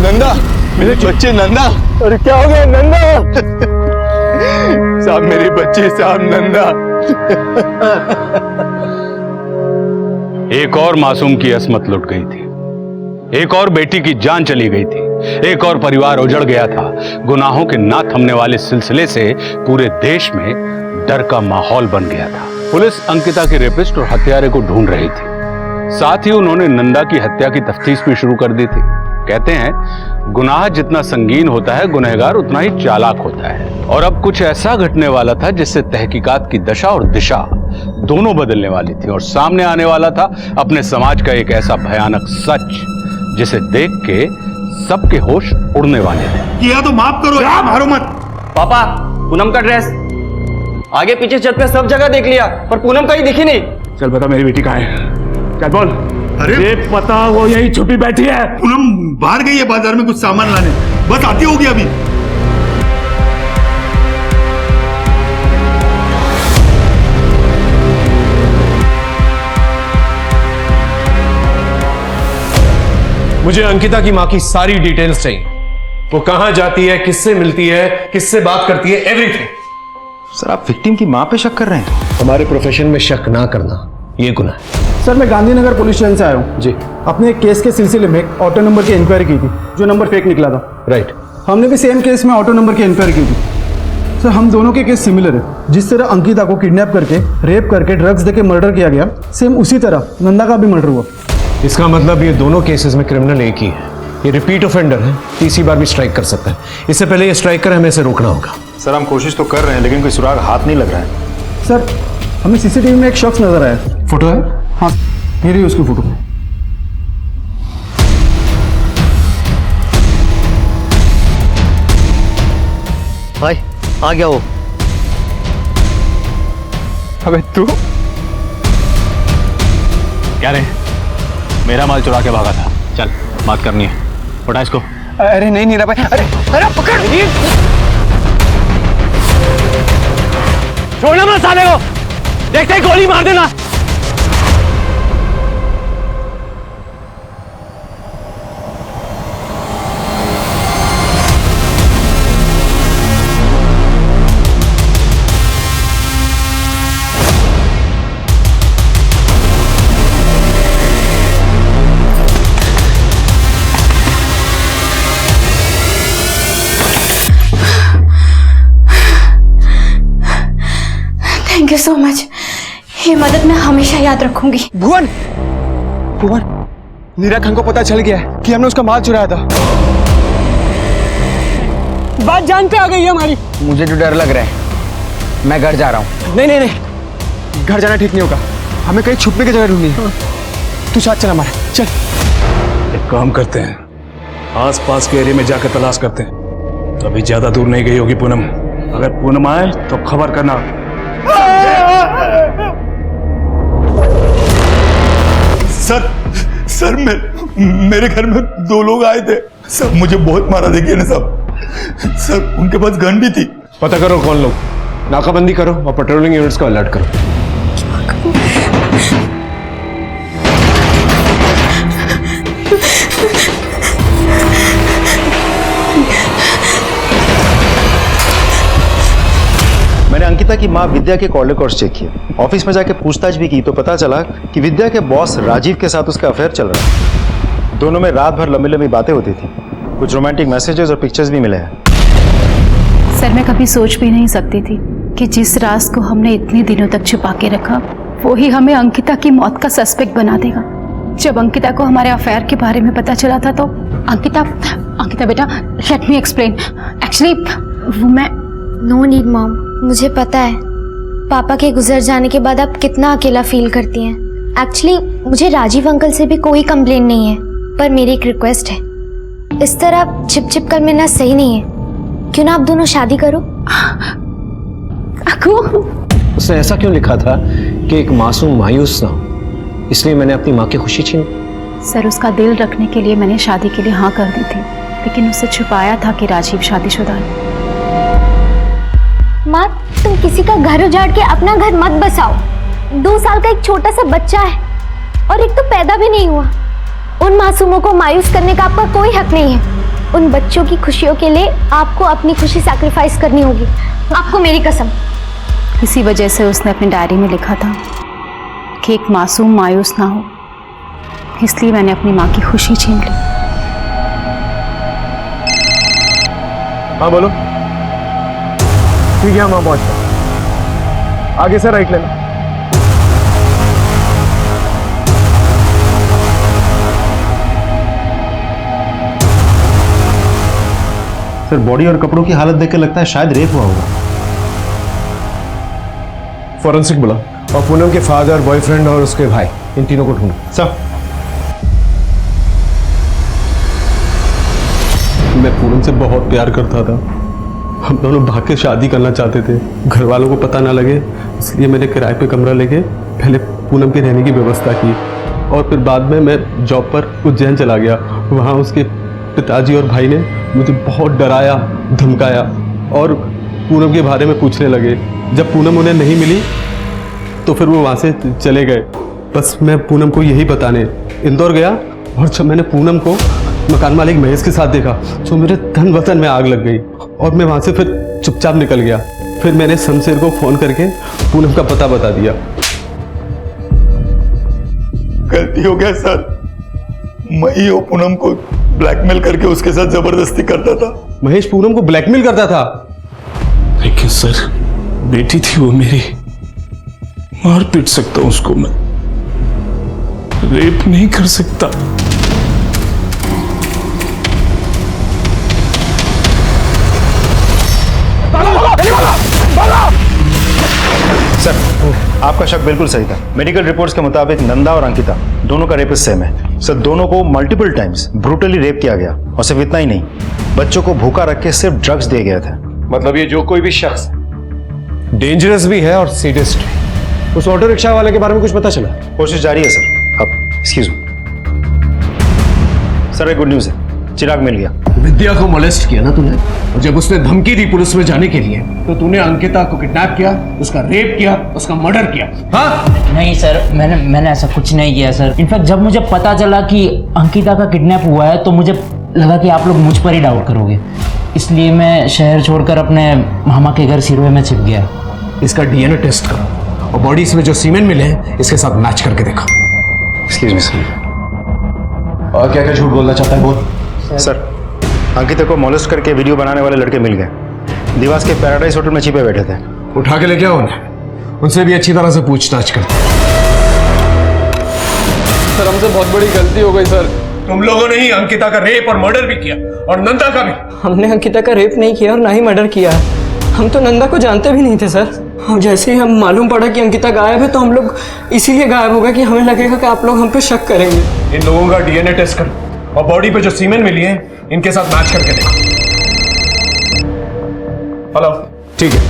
नंदा, मेरे बच्चे नंदा। अरे क्या हो गया नंदा? साहब मेरी बच्ची, साहब नंदा। एक और मासूम की असमत लुट गई थी, एक और बेटी की जान चली गई थी, एक और परिवार उजड़ गया था। गुनाहों के ना थमने वाले सिलसिले से पूरे देश में डर का माहौल बन गया था। पुलिस अंकिता के रेपिस्ट और हत्यारे को ढूंढ रही थी। साथ ही उन्होंने नंदा की हत्या की तफ्तीश भी शुरू कर दी थी। कहते हैं गुनाह जितना संगीन होता है, गुनहगार उतना ही चालाक होता है। और अब कुछ ऐसा घटने वाला था जिससे तहकीकात की दशा और दिशा दोनों बदलने वाली थी, और सामने आने वाला था अपने समाज का एक ऐसा भयानक सच जिसे देख के सबके होश उड़ने वाले थे। किया तो माफ करो, मारो मत। पापा, पूनम का ड्रेस आगे पीछे छत पे सब जगह देख लिया, पर पूनम कहीं दिखी नहीं। चल बता मेरी बेटी कहाँ है? क्या बोल? अरे पता, वो यही छुपी बैठी है। पूनम बाहर गई है बाजार में कुछ सामान लाने, बस आती होगी अभी। मुझे अंकिता की मां की सारी डिटेल्स चाहिए। वो कहां जाती है, किससे मिलती है, किससे बात करती है, एवरीथिंग। सर, आप विक्टिम की मां पे शक कर रहे हैं? हमारे प्रोफेशन में शक ना करना ये गुनाह है। सर, मैं गांधीनगर पुलिस स्टेशन से आया हूँ जी। अपने एक केस के सिलसिले में एक ऑटो नंबर की इंक्वायरी की थी, जो नंबर फेक निकला था। राइट। हमने भी सेम केस में ऑटो नंबर की इंक्वायरी की थी। सर, हम दोनों के केस सिमिलर है। जिस तरह अंकिता को किडनैप करके, रेप करके, ड्रग्स देके मर्डर किया गया, सेम उसी तरह नंदा का भी मर्डर हुआ। इसका मतलब ये दोनों केसेस में क्रिमिनल एक ही है। ये रिपीट ऑफेंडर है, तीसरी बार भी स्ट्राइक कर सकता है। इससे पहले ये स्ट्राइक करे, हमें इसे रोकना होगा। सर, हम कोशिश तो कर रहे हैं, लेकिन कोई सुराग हाथ नहीं लग रहा है। सर, हमें सीसीटीवी में एक शख्स नजर आया। फोटो है? हाँ, ये रही उसकी फोटो। भाई आ गया वो। अबे तू क्या रे? मेरा माल चुरा के भागा था। चल, बात करनी है, उठा इसको। अरे नहीं नीरा भाई, अरे अरे पकड़। छोड़ना मत साले को, देखते ही गोली मार देना। थैंक यू सो मच, ये मदद मैं हमेशा याद रखूंगी। भुवन, भुवन, नीरा खान को पता चल गया है कि हमने उसका माल चुराया था। बात जान पे आ गई है हमारी। मुझे तो डर लग रहा है, मैं घर जा रहा हूँ। नहीं नहीं नहीं, घर जाना ठीक नहीं होगा, हमें कहीं छुपने की जगह ढूंढनी है। तू साथ चल हमारे, चल। एक काम करते हैं, आस पास के एरिया में जाकर तलाश करते हैं। तो अभी ज्यादा दूर नहीं गई होगी पूनम। अगर पूनम आए तो खबर करना। सर, सर मेरे घर में 2 लोग आए थे सर, मुझे बहुत मारा, देखिए ना सब। सर उनके पास गन भी थी। पता करो कौन लोग, नाकाबंदी करो और पेट्रोलिंग यूनिट्स को अलर्ट करो। मैंने अंकिता की माँ विद्या के कॉल रिकॉर्ड्स चेक किए, ऑफिस में जाके पूछताछ भी की तो पता चला कि विद्या के बॉस राजीव के साथ उसका अफेयर चल रहा है। दोनों में रात भर लंबी लंबी बातें होती थी, कुछ रोमांटिक मैसेजेस और पिक्चर्स भी मिले हैं। सर मैं कभी सोच भी नहीं सकती थी कि जिस राज को हमने इतने दिनों तक छुपा के रखा वो ही हमें अंकिता की मौत का सस्पेक्ट बना देगा। जब अंकिता को हमारे अफेयर के बारे में पता चला था तो अंकिता बेटा, लेट मी एक्सप्लेन। एक्चुअली वो मैं नो नीड मॉम, मुझे पता है पापा के गुजर जाने के बाद आप कितना अकेला फील करती हैं। एक्चुअली मुझे राजीव अंकल से भी कोई कंप्लेन नहीं है, पर मेरी एक रिक्वेस्ट है, इस तरह छिप छिप कर मिलना सही नहीं है। क्यों ना आप दोनों शादी करो? उसने ऐसा क्यों लिखा था कि एक मासूम मायूस ना हो, इसलिए मैंने अपनी माँ की खुशी छीन। सर उसका दिल रखने के लिए मैंने शादी के लिए हाँ कर दी थी, लेकिन उससे छुपाया था कि राजीव शादीशुदा है। माँ तुम किसी का घर उजाड़ के अपना घर मत बसाओ। 2 साल का एक छोटा सा बच्चा है और एक तो पैदा भी नहीं हुआ। उन मासूमों को मायूस करने का आपका कोई हक नहीं है। उन बच्चों की खुशियों के लिए आपको अपनी खुशी सैक्रिफाइस करनी होगी, आपको मेरी कसम। इसी वजह से उसने अपनी डायरी में लिखा था कि एक मासूम मायूस ना हो, इसलिए मैंने अपनी माँ की खुशी छीन ली। हाँ बोलो। ठीक है, हम वहाँ पहुँच गए। आगे से राइट लेना। सर बॉडी और कपड़ों की हालत देख के लगता है शायद रेप हुआ होगा। फॉरेंसिक बुला और पूनम के फादर, बॉयफ्रेंड और उसके भाई, इन तीनों को ढूंढो। सर मैं पूनम से बहुत प्यार करता था। हम दोनों भाग के शादी करना चाहते थे। घर वालों को पता ना लगे इसलिए मैंने किराए पे कमरा लेके पहले पूनम के रहने की व्यवस्था की और फिर बाद में मैं जॉब पर उज्जैन चला गया। वहाँ उसके पिताजी और भाई ने मुझे बहुत डराया, धमकाया और पूनम के बारे में पूछने लगे। जब पूनम उन्हें नहीं मिली तो फिर वो वहाँ से चले गए। बस मैं पूनम को यही बताने इंदौर गया और जब मैंने पूनम को मकान मालिक महेश के साथ देखा तो मेरे धन वतन में आग लग गई और मैं वहाँ से फिर चुपचाप निकल गया। फिर मैंने शमशेर को फ़ोन करके पूनम का पता बता दिया। गलती हो गया सर, मैं ही वो पूनम को ब्लैकमेल करके उसके साथ जबरदस्ती करता था। महेश पूनम को ब्लैकमेल करता था? लेकिन सर बेटी थी वो मेरी, मार पीट सकता हूं उसको, मैं रेप नहीं कर सकता। सर आपका शक बिल्कुल सही था। मेडिकल रिपोर्ट्स के मुताबिक नंदा और अंकिता दोनों का रेपिस्ट सेम है। सर दोनों को मल्टीपल टाइम्स ब्रूटली रेप किया गया और सिर्फ इतना ही नहीं, बच्चों को भूखा रख के सिर्फ ड्रग्स दिए गए थे। मतलब ये जो कोई भी शख्स डेंजरस भी है और सीरियस भी। उस ऑटो रिक्शा वाले के बारे में कुछ पता चला? कोशिश जारी है सर। अब एक्सक्यूज मी सर, एक गुड न्यूज़ है, चिराग मिल गया। विद्या को मोलेस्ट किया ना तूने, और जब उसने धमकी दी पुलिस में जाने के लिए तो तूने अंकिता को किडनैप किया, उसका रेप किया, उसका मर्डर किया। हाँ? नहीं सर, मैंने ऐसा कुछ नहीं किया सर। इनफैक्ट जब मुझे पता चला कि अंकिता का किडनैप हुआ है तो मुझे लगा कि आप लोग मुझ पर ही डाउट करोगे, इसलिए मैं शहर छोड़कर अपने मामा के घर सिरोही में छिप गया। इसका डीएनए टेस्ट करो और बॉडीज में जो सीमेंट मिले हैं इसके साथ मैच करके देखो। Excuse me sir. और क्या क्या झूठ बोलना चाहता है बोल। सर अंकिता को मोलेस्ट करके वीडियो बनाने वाले लड़के मिल गए। दिवास के पैराडाइज होटल में छिपे बैठे थे। उठा के लेके आओ उन्हें उनसे भी अच्छी तरह से पूछताछ करते हैं। सर हमसे बहुत बड़ी गलती हो गई सर। तुम लोगों ने ही अंकिता का रेप और मर्डर भी किया और नंदा का भी। हमने अंकिता का रेप नहीं किया और ना ही मर्डर किया है। हम तो नंदा को जानते भी नहीं थे सर। और जैसे ही हम मालूम पड़ा कि अंकिता गायब है तो हम लोग इसीलिए गायब हो गए कि हमें लगेगा कि आप लोग हम पे शक करेंगे। इन लोगों का डीएनए टेस्ट करो और बॉडी पे जो सीमेंट मिली है इनके साथ मैच करके देखो। हेलो, ठीक है,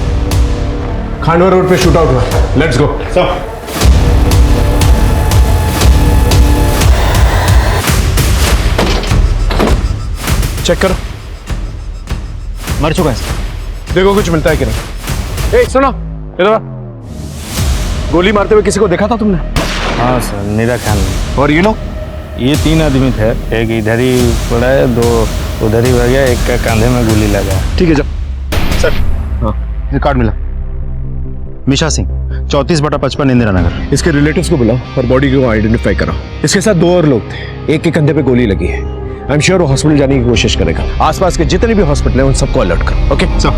खांडवा रोड पे शूट आउट हुआ। Let's go. चेक करो। मर चुका है। देखो कुछ मिलता है कि नहीं। ए सुनो, इधर आ। गोली मारते हुए किसी को देखा था तुमने? हाँ सर, मेरा ख्याल नहीं। और ये लोग? ये 3 आदमी थे, एक इधर ही पड़ा है, 2 उधर ही भाग गया, एक का कंधे में गोली लगा। ठीक है, जाओ सर। हाँ, ये कार्ड मिला। मिशा सिंह, 34/55 इंदिरा नगर। इसके रिलेटिव्स को बुलाओ और बॉडी को आइडेंटिफाई कराओ। इसके साथ 2 और लोग थे, एक के कंधे पे गोली लगी है। आई एम श्योर वो हॉस्पिटल जाने की कोशिश करेगा। आसपास के जितने भी हॉस्पिटल हैं उन सबको अलर्ट करो। Okay sir.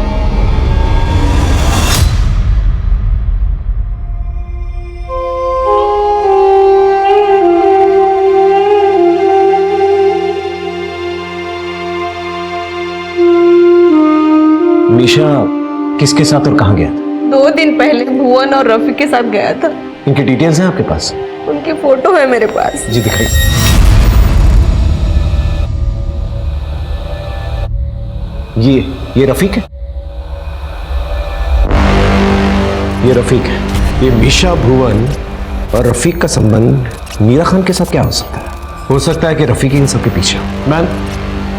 मीशा किसके साथ और कहाँ गया था? 2 दिन पहले भुवन और रफी के साथ गया था। इनकी डिटेल्स हैं आपके पास? उनकी फोटो है मेरे पास। जी दिखाइए। ये रफीक है? ये रफीक है। ये मीशा, भुवन और रफीक का संबंध मीरा खान के साथ क्या हो सकता है? हो सकता है कि रफीक इन सबके पीछे। मैम,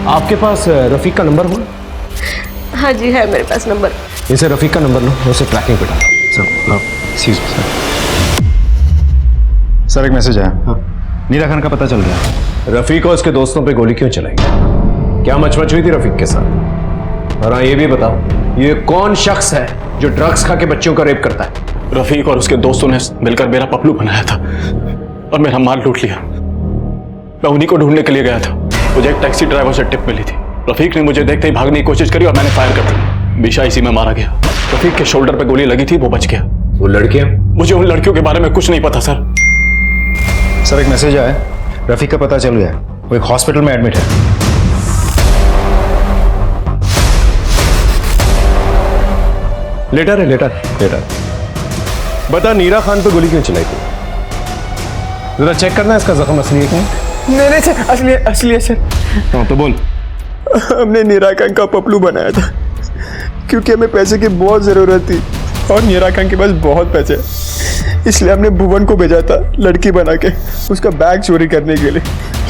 आपके पास रफीक का नंबर हुआ? हाँ जी, है मेरे पास नंबर। इसे रफीक का नंबर लो, उसे ट्रैकिंग पे डालो। सर एक मैसेज आया। हाँ। नीरा खान का पता चल गया। रफीक और उसके दोस्तों पे गोली क्यों चलाई? क्या मचमच हुई थी रफीक के साथ? और हाँ, ये भी बताओ, ये कौन शख्स है जो ड्रग्स खा के बच्चों का रेप करता है? रफीक और उसके दोस्तों ने मिलकर मेरा पपलू बनाया था और मेरा माल लूट लिया। मैं उन्हीं को ढूंढने के लिए गया था। मुझे एक टैक्सी ड्राइवर से टिप मिली थी। रफीक ने मुझे देखते ही भागने की कोशिश करी और मैंने फायर कर दी। मीशा इसी में मारा गया। रफीक के शोल्डर पे गोली लगी थी, वो बच गया। वो लड़कियां? मुझे उन लड़कियों के बारे में कुछ नहीं पता सर। सर एक मैसेज आया, रफीक का पता चल गया, वो एक हॉस्पिटल में एडमिट है। लेटर है, लेटर। बता, नीरा खान पे गोली क्यों चलाई थी? जरा चेक करना इसका जख्म असली है कि नहीं? नहीं सर, असली है सर। हाँ तो बोल। हमने नीरा खान का पपलू बनाया था क्योंकि हमें पैसे की बहुत ज़रूरत थी और नीरा खान के पास बहुत पैसे, इसलिए हमने भुवन को भेजा था लड़की बना के उसका बैग चोरी करने के लिए।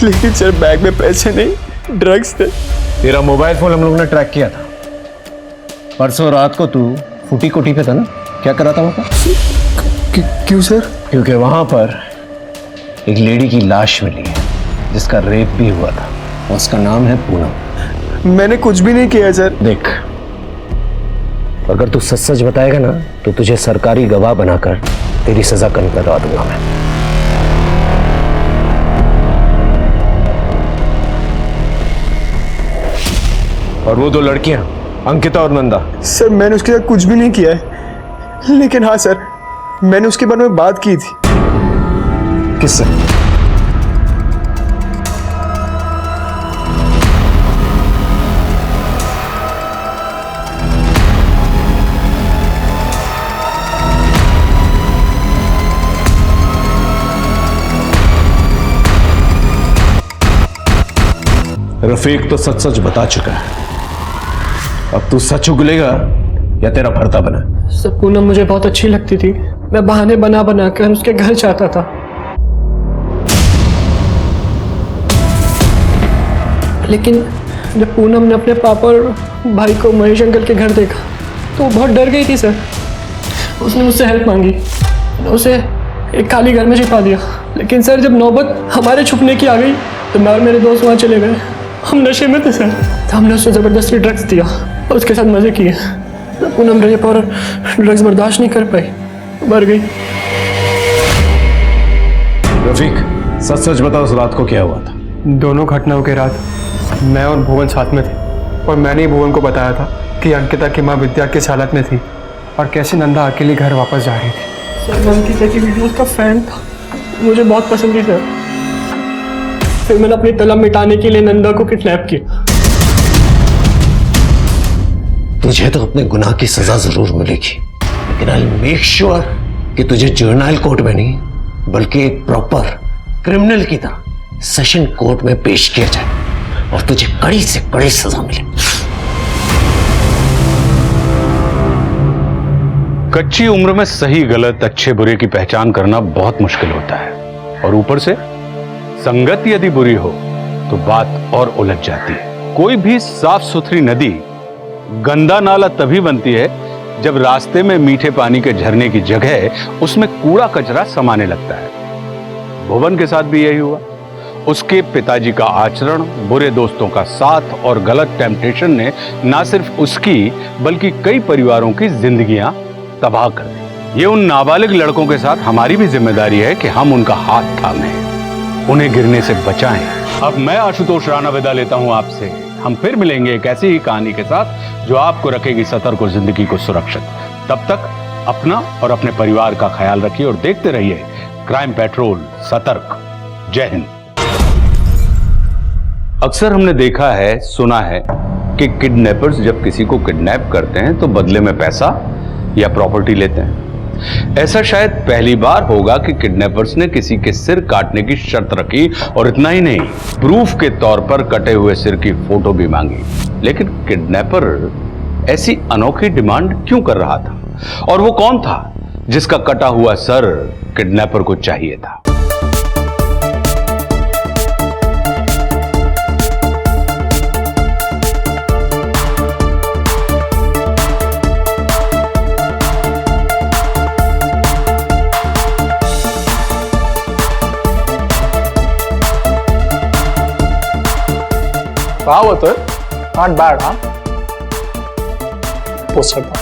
लेकिन सर बैग में पैसे नहीं, ड्रग्स थे। तेरा मोबाइल फोन हम लोगों ने ट्रैक किया था। परसों रात को तू फूटी कोठी पे था ना? क्या करा था वहाँ पर? क्यों सर? क्योंकि वहाँ पर एक लेडी की लाश मिली है जिसका रेप भी हुआ था। उसका नाम है पूनम। मैंने कुछ भी नहीं किया सर। देख, अगर तू सच सच बताएगा ना तो तुझे सरकारी गवाह बनाकर तेरी सजा करवा दूंगा मैं। और वो 2 लड़कियां, अंकिता और नंदा? सर मैंने उसके साथ कुछ भी नहीं किया है, लेकिन हाँ सर, मैंने उसके बारे में बात की थी। किससे? रफीक तो सच सच बता चुका है। अब तू सच उगलेगा या तेरा भरता बना? सर पूनम मुझे बहुत अच्छी लगती थी। मैं बहाने बना बना कर उसके घर जाता था, लेकिन जब पूनम ने अपने पापा और भाई को महेश अंकल के घर देखा तो वो बहुत डर गई थी सर। उसने मुझसे हेल्प मांगी, उसे एक खाली घर में छिपा दिया। लेकिन सर जब नौबत हमारे छुपने की आ गई तो मैं और मेरे दोस्त वहाँ चले गए। हम नशे में थे सर, तो हमने उसे ज़बरदस्ती ड्रग्स दिया और उसके साथ मज़े किए। पूनम रेप और ड्रग्स बर्दाश्त नहीं कर पाई, मर गई। रफीक सच सच बता, उस रात को क्या हुआ था? दोनों घटनाओं के रात मैं और भुवन साथ में थे और मैंने ही भुवन को बताया था कि अंकिता की माँ विद्या किस हालत में थी और कैसे नंदा अकेले घर वापस जा रही थी। सर मैं अंकिता की वीडियोस का फैन था, मुझे बहुत पसंद थी सर। फिर मैंने अपनी तलब मिटाने के लिए नंदा को किडनैप किया। तुझे तो अपने गुनाह की सजा जरूर मिलेगी, लेकिन आई मेक श्योर कि तुझे जुवेनाइल कोर्ट में नहीं बल्कि एक प्रॉपर क्रिमिनल की तरह सेशन कोर्ट में पेश किया जाए और तुझे कड़ी से कड़ी सजा मिले। कच्ची उम्र में सही गलत अच्छे बुरे की पहचान करना बहुत मुश्किल होता है, और ऊपर से संगत यदि बुरी हो तो बात और उलझ जाती है। कोई भी साफ सुथरी नदी गंदा नाला तभी बनती है जब रास्ते में मीठे पानी के झरने की जगह उसमें कूड़ा कचरा समाने लगता है। भुवन के साथ भी यही हुआ। उसके पिताजी का आचरण, बुरे दोस्तों का साथ और गलत टेम्पटेशन ने ना सिर्फ उसकी बल्कि कई परिवारों की जिंदगियां तबाह कर दी। ये उन नाबालिग लड़कों के साथ हमारी भी जिम्मेदारी है कि हम उनका हाथ थामें, उन्हें गिरने से बचाएं। अब मैं आशुतोष राणा विदा लेता हूं आपसे। हम फिर मिलेंगे एक ऐसी ही कहानी के साथ जो आपको रखेगी सतर्क और जिंदगी को सुरक्षित। तब तक अपना और अपने परिवार का ख्याल रखिए और देखते रहिए क्राइम पेट्रोल सतर्क। जय हिंद। अक्सर हमने देखा है, सुना है कि किडनैपर्स जब किसी को किडनैप करते हैं तो बदले में पैसा या प्रॉपर्टी लेते हैं। ऐसा शायद पहली बार होगा कि किडनैपर्स ने किसी के सिर काटने की शर्त रखी, और इतना ही नहीं, प्रूफ के तौर पर कटे हुए सिर की फोटो भी मांगी। लेकिन किडनैपर ऐसी अनोखी डिमांड क्यों कर रहा था, और वो कौन था जिसका कटा हुआ सर किडनैपर को चाहिए था? Wow, Atul. Not bad, huh? Poster था।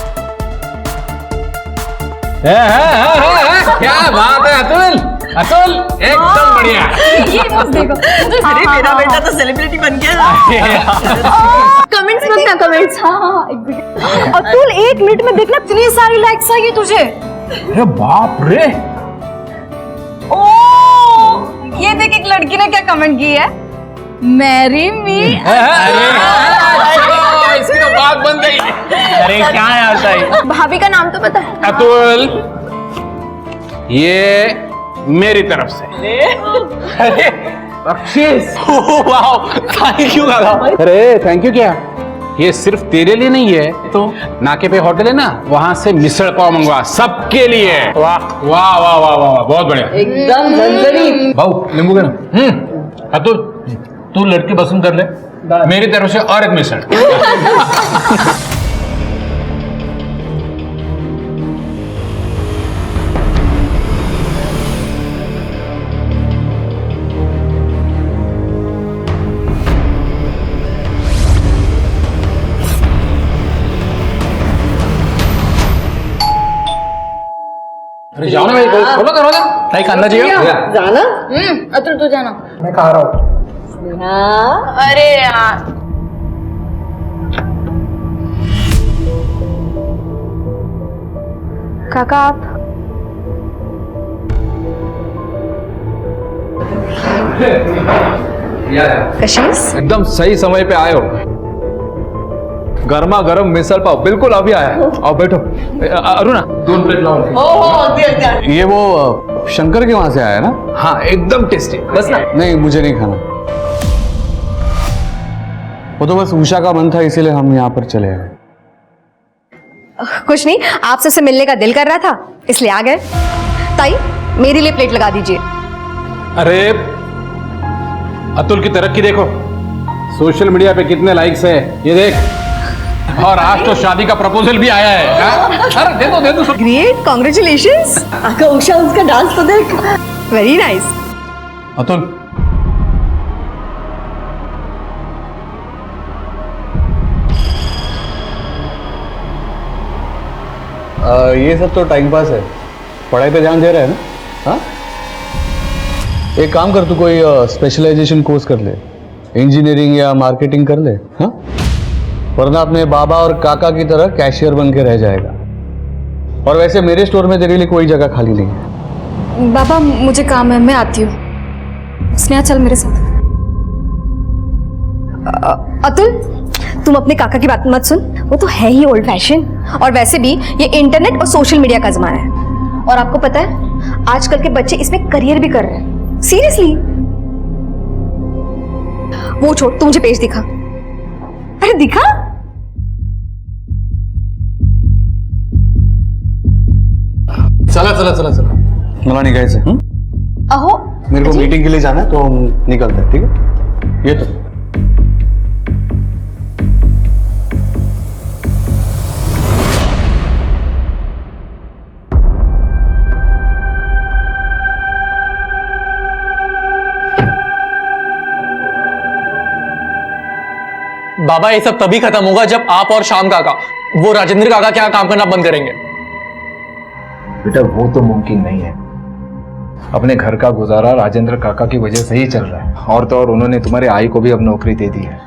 क्या बात है अतुल, अतुल एकदम बढ़िया। ये बस देखो, अरे मेरा बेटा तो सेलिब्रिटी बन गया। कमेंट्स मत ना, कमेंट्स। हाँ अतुल 1 मिनट में देखना कितनी सारी लाइक्स आई है तुझे। अरे बाप रे। ओ ये देख, एक लड़की ने क्या कमेंट की है, मैरी मी। इसकी तो बात बन गई। अरे क्या है यार साई? भाभी का नाम तो पता है? अतुल, ये मेरी तरफ से। अरे बख्शीश। वाओ, थैंक यू दादा। अरे थैंक यू क्या, ये सिर्फ तेरे लिए नहीं है, तो नाके पे होटल है ना, वहां से मिसल पाव मंगवा, सबके लिए। वाह वाह वाह वाह वाह, बहुत बढ़िया, एकदम झंझरी। भाऊ नींबू के ना। अतुल तू लड़की पसंद कर ले, मेरी तरफ से और एक मिसल। अरे जाओ ना भाई, खोलो करो ना। भाई खाना चाहिए? जाना? अतुल तू जाना। मैं खा रहा हूँ। अरे यार, काका आप कशिश एकदम सही समय पे आए हो। गर्मा गर्म मिसल पाव बिल्कुल अभी आया है। आओ बैठो। अरुणा 2 प्लेट लाओ। ये वो शंकर के वहां से आया ना? हाँ एकदम टेस्टी। बस ना? नहीं मुझे नहीं खाना, वो तो बस उषा का मन था इसीलिए हम यहाँ पर चले आए। कुछ नहीं, आपसे उससे मिलने का दिल कर रहा था इसलिए आ गए। ताई मेरे लिए प्लेट लगा दीजिए। अरे अतुल की तरक्की देखो, सोशल मीडिया पे कितने लाइक्स है ये देख, और आज तो शादी का प्रपोजल भी आया है। अरे दे दो। Great, congratulations. आका उषा उसका डांस तो देख, वेरी नाइस। अतुल ये सब तो टाइम पास है, पढ़ाई पे ध्यान दे रहे हैं ना? हाँ एक काम कर, तू कोई स्पेशलाइजेशन कोर्स कर ले, इंजीनियरिंग या मार्केटिंग कर ले। हाँ वरना अपने बाबा और काका की तरह कैशियर बन के रह जाएगा। और वैसे मेरे स्टोर में तेरे लिए कोई जगह खाली नहीं है। बाबा मुझे काम है, मैं आती हूँ। स्नेहा चल मेरे साथ। अतुल तुम अपने काका की बात मत सुन, वो तो है ही ओल्ड फैशन। और वैसे भी ये इंटरनेट और सोशल मीडिया का जमाना है, और आपको पता है आजकल के बच्चे इसमें करियर भी कर रहे हैं। सीरियसली। वो छोड़, तू मुझे पेज दिखा। अरे दिखा। चला चला चला चला, मला निघायचं है। अहो मेरे को मीटिंग के लिए जाना है, तो हम निकलते हैं, ठीक है? ये तो बाबा ये सब तभी खत्म होगा जब आप और श्याम काका वो राजेंद्र काका के यहाँ काम करना बंद करेंगे। बेटा वो तो मुमकिन नहीं है। अपने घर का गुजारा राजेंद्र काका की वजह से ही चल रहा है, और तो और उन्होंने तुम्हारे आई को भी अब नौकरी दे दी है।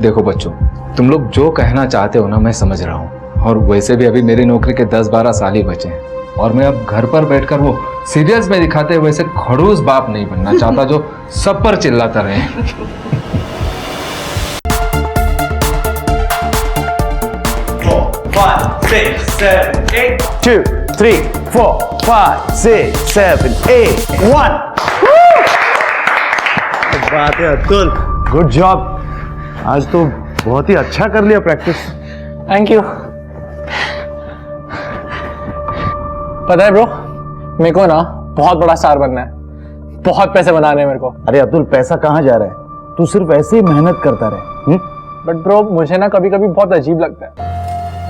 देखो बच्चों, तुम लोग जो कहना चाहते हो ना मैं समझ रहा हूँ, और वैसे भी अभी मेरी नौकरी के 10-12 साल ही बचे हैं, और मैं अब घर पर बैठकर वो सीरियस में दिखाते हुए वैसे खड़ूस बाप नहीं बनना चाहता जो सब पर चिल्लाता रहे। 5, 6, 7, 8 2, 3, 4, 5, 6, 7, 8 1 बात है अतुल, गुड जॉब। आज तो बहुत ही अच्छा कर लिया प्रैक्टिस। Thank you. पता है ब्रो, मेरे को ना बहुत बड़ा स्टार बनना है, बहुत पैसे बनाने हैं मेरे को। अरे अतुल, पैसा कहाँ जा रहा है? तू सिर्फ ऐसे ही मेहनत करता रहे। बट ब्रो मुझे ना कभी कभी बहुत अजीब लगता है,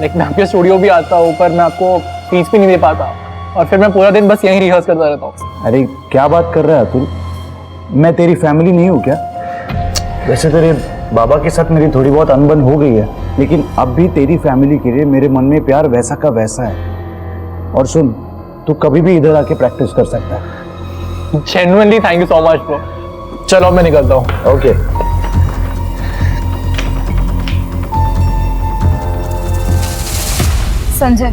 लाइक मैं आपके स्टूडियो भी आता हूँ पर मैं आपको फीस भी नहीं दे पाता, और फिर मैं पूरा दिन बस यहीं रिहर्स करता रहता हूँ। अरे क्या बात कर रहा है अतुल, मैं तेरी फैमिली नहीं हूँ क्या? वैसे तेरे बाबा के साथ मेरी थोड़ी बहुत अनबन हो गई है, लेकिन अब भी तेरी फैमिली के लिए मेरे मन में प्यार वैसा का वैसा है। और सुन, तू कभी भी इधर आके प्रैक्टिस कर सकता है। Genuinely thank you so much bro. चलो मैं निकलता हूँ। ओके। संजय,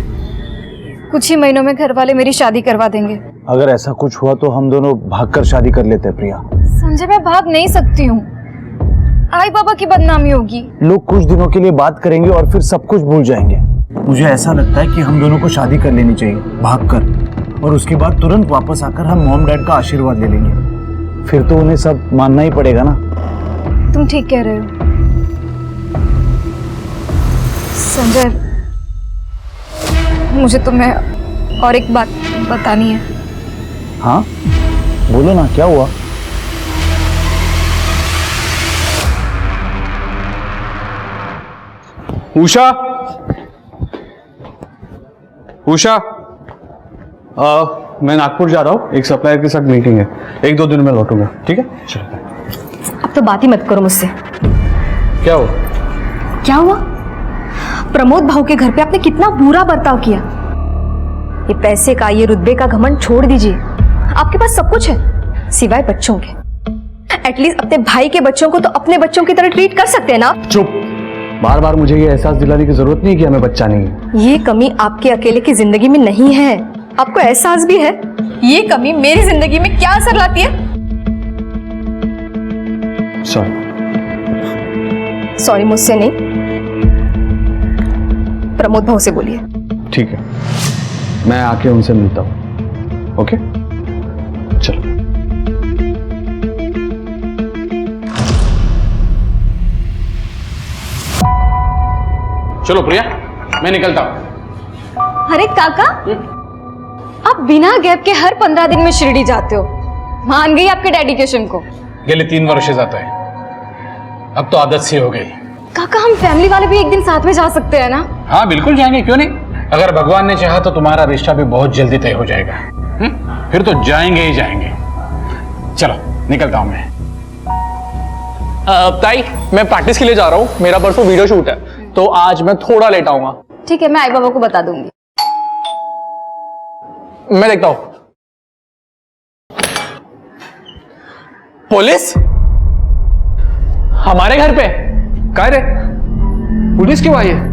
कुछ ही महीनों में घर वाले मेरी शादी करवा देंगे। अगर ऐसा कुछ हुआ तो हम दोनों भागकर शादी कर लेते हैं प्रिया। संजय मैं भाग नहीं सकती हूँ, आई बाबा की बदनामी होगी। लोग कुछ दिनों के लिए बात करेंगे और फिर सब कुछ भूल जाएंगे। मुझे ऐसा लगता है कि हम दोनों को शादी कर लेनी चाहिए भागकर, और उसके बाद तुरंत वापस आकर हम मॉम डैड का आशीर्वाद ले लेंगे। फिर तो उन्हें सब मानना ही पड़ेगा ना। तुम ठीक कह रहे हो संजय, मुझे तुम्हें और एक बात बतानी है। हाँ बोलो ना, क्या हुआ? उषा, उषा, मैं नागपुर जा रहा हूँ, एक सप्लायर के साथ मीटिंग है, 1-2 दिन में लौटूंगा, ठीक है? चलो। अब तो बात ही मत करो मुझसे। क्या हुआ? क्या हुआ? प्रमोद भाऊ के घर पे आपने कितना बुरा बर्ताव किया। ये पैसे का, ये रुतबे का घमंड छोड़ दीजिए। आपके पास सब कुछ है सिवाय बच्चों के। एटलीस्ट अपने भाई के बच्चों को तो अपने बच्चों की तरह ट्रीट कर सकते हैं ना। चुप, बार बार मुझे ये एहसास दिलाने की जरूरत नहीं कि मैं बच्चा नहीं हूँ। ये कमी आपके अकेले की जिंदगी में नहीं है, आपको एहसास भी है। ये कमी मेरी जिंदगी में क्या असर लाती है? सॉरी मुझसे नहीं, प्रमोद भाऊ से बोलिए। ठीक है, मैं आके उनसे मिलता हूँ। ओके चलो। चलो प्रिया, मैं निकलता हूँ। अरे काका, आप बिना गैप के हर 15 दिन में शिरडी जाते हो। मान गई आपके डेडिकेशन को। गेले 3 वर्ष जाता है, अब तो आदत सी हो गई। काका हम फैमिली वाले भी एक दिन साथ में जा सकते हैं ना? हाँ बिल्कुल जाएंगे, क्यों नहीं। अगर भगवान ने चाहा तो तुम्हारा रिश्ता भी बहुत जल्दी तय हो जाएगा। फिर तो जाएंगे ही जाएंगे। चलो निकलता हूं मैं। ताई मैं प्रैक्टिस के लिए जा रहा हूँ, मेरा परसों वीडियो शूट है, तो आज मैं थोड़ा लेट आऊंगा। ठीक है, मैं आई बाबा को बता दूंगी। मैं देखता हूं। पुलिस हमारे घर पे? काय रे, पुलिस क्यों आई है?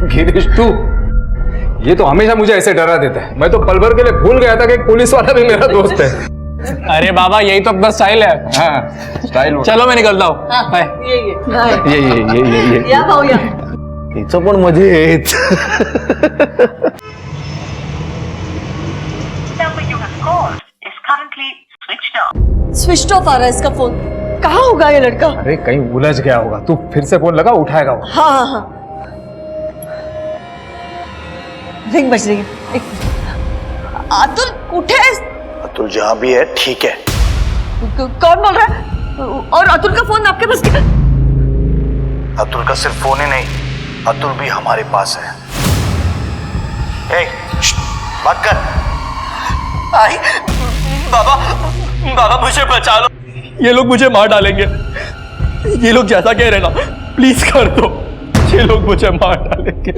गिरीश तू, ये तो हमेशा मुझे ऐसे डरा देता है। मैं तो पल भर के लिए भूल गया था कि एक पुलिस वाला भी मेरा दोस्त है। अरे बाबा यही तो अपना स्टाइल है। हाँ स्टाइल। चलो मैं निकलता हूँ। बाय। ये या भाऊया हिचं पण मजेत. स्विच ऑफ आ रहा है इसका फोन। कहाँ होगा ये लड़का? अरे कहीं उलझ गया होगा, तू फिर से फोन लगा, उठाएगा वो। हाँ हाँ हाँ, रिंग बज रही है। अतुल कुठे है? अतुल जहाँ भी है ठीक है। कौन बोल रहा है? और अतुल का फोन आपके पास क्या? अतुल का सिर्फ फोन ही नहीं, अतुल भी हमारे पास है। बात कर। आई बाबा, बाबा मुझे बचा लो, ये लोग मुझे मार डालेंगे। ये लोग जैसा कह रहे ना, प्लीज कर दो, ये लोग मुझे मार डालेंगे।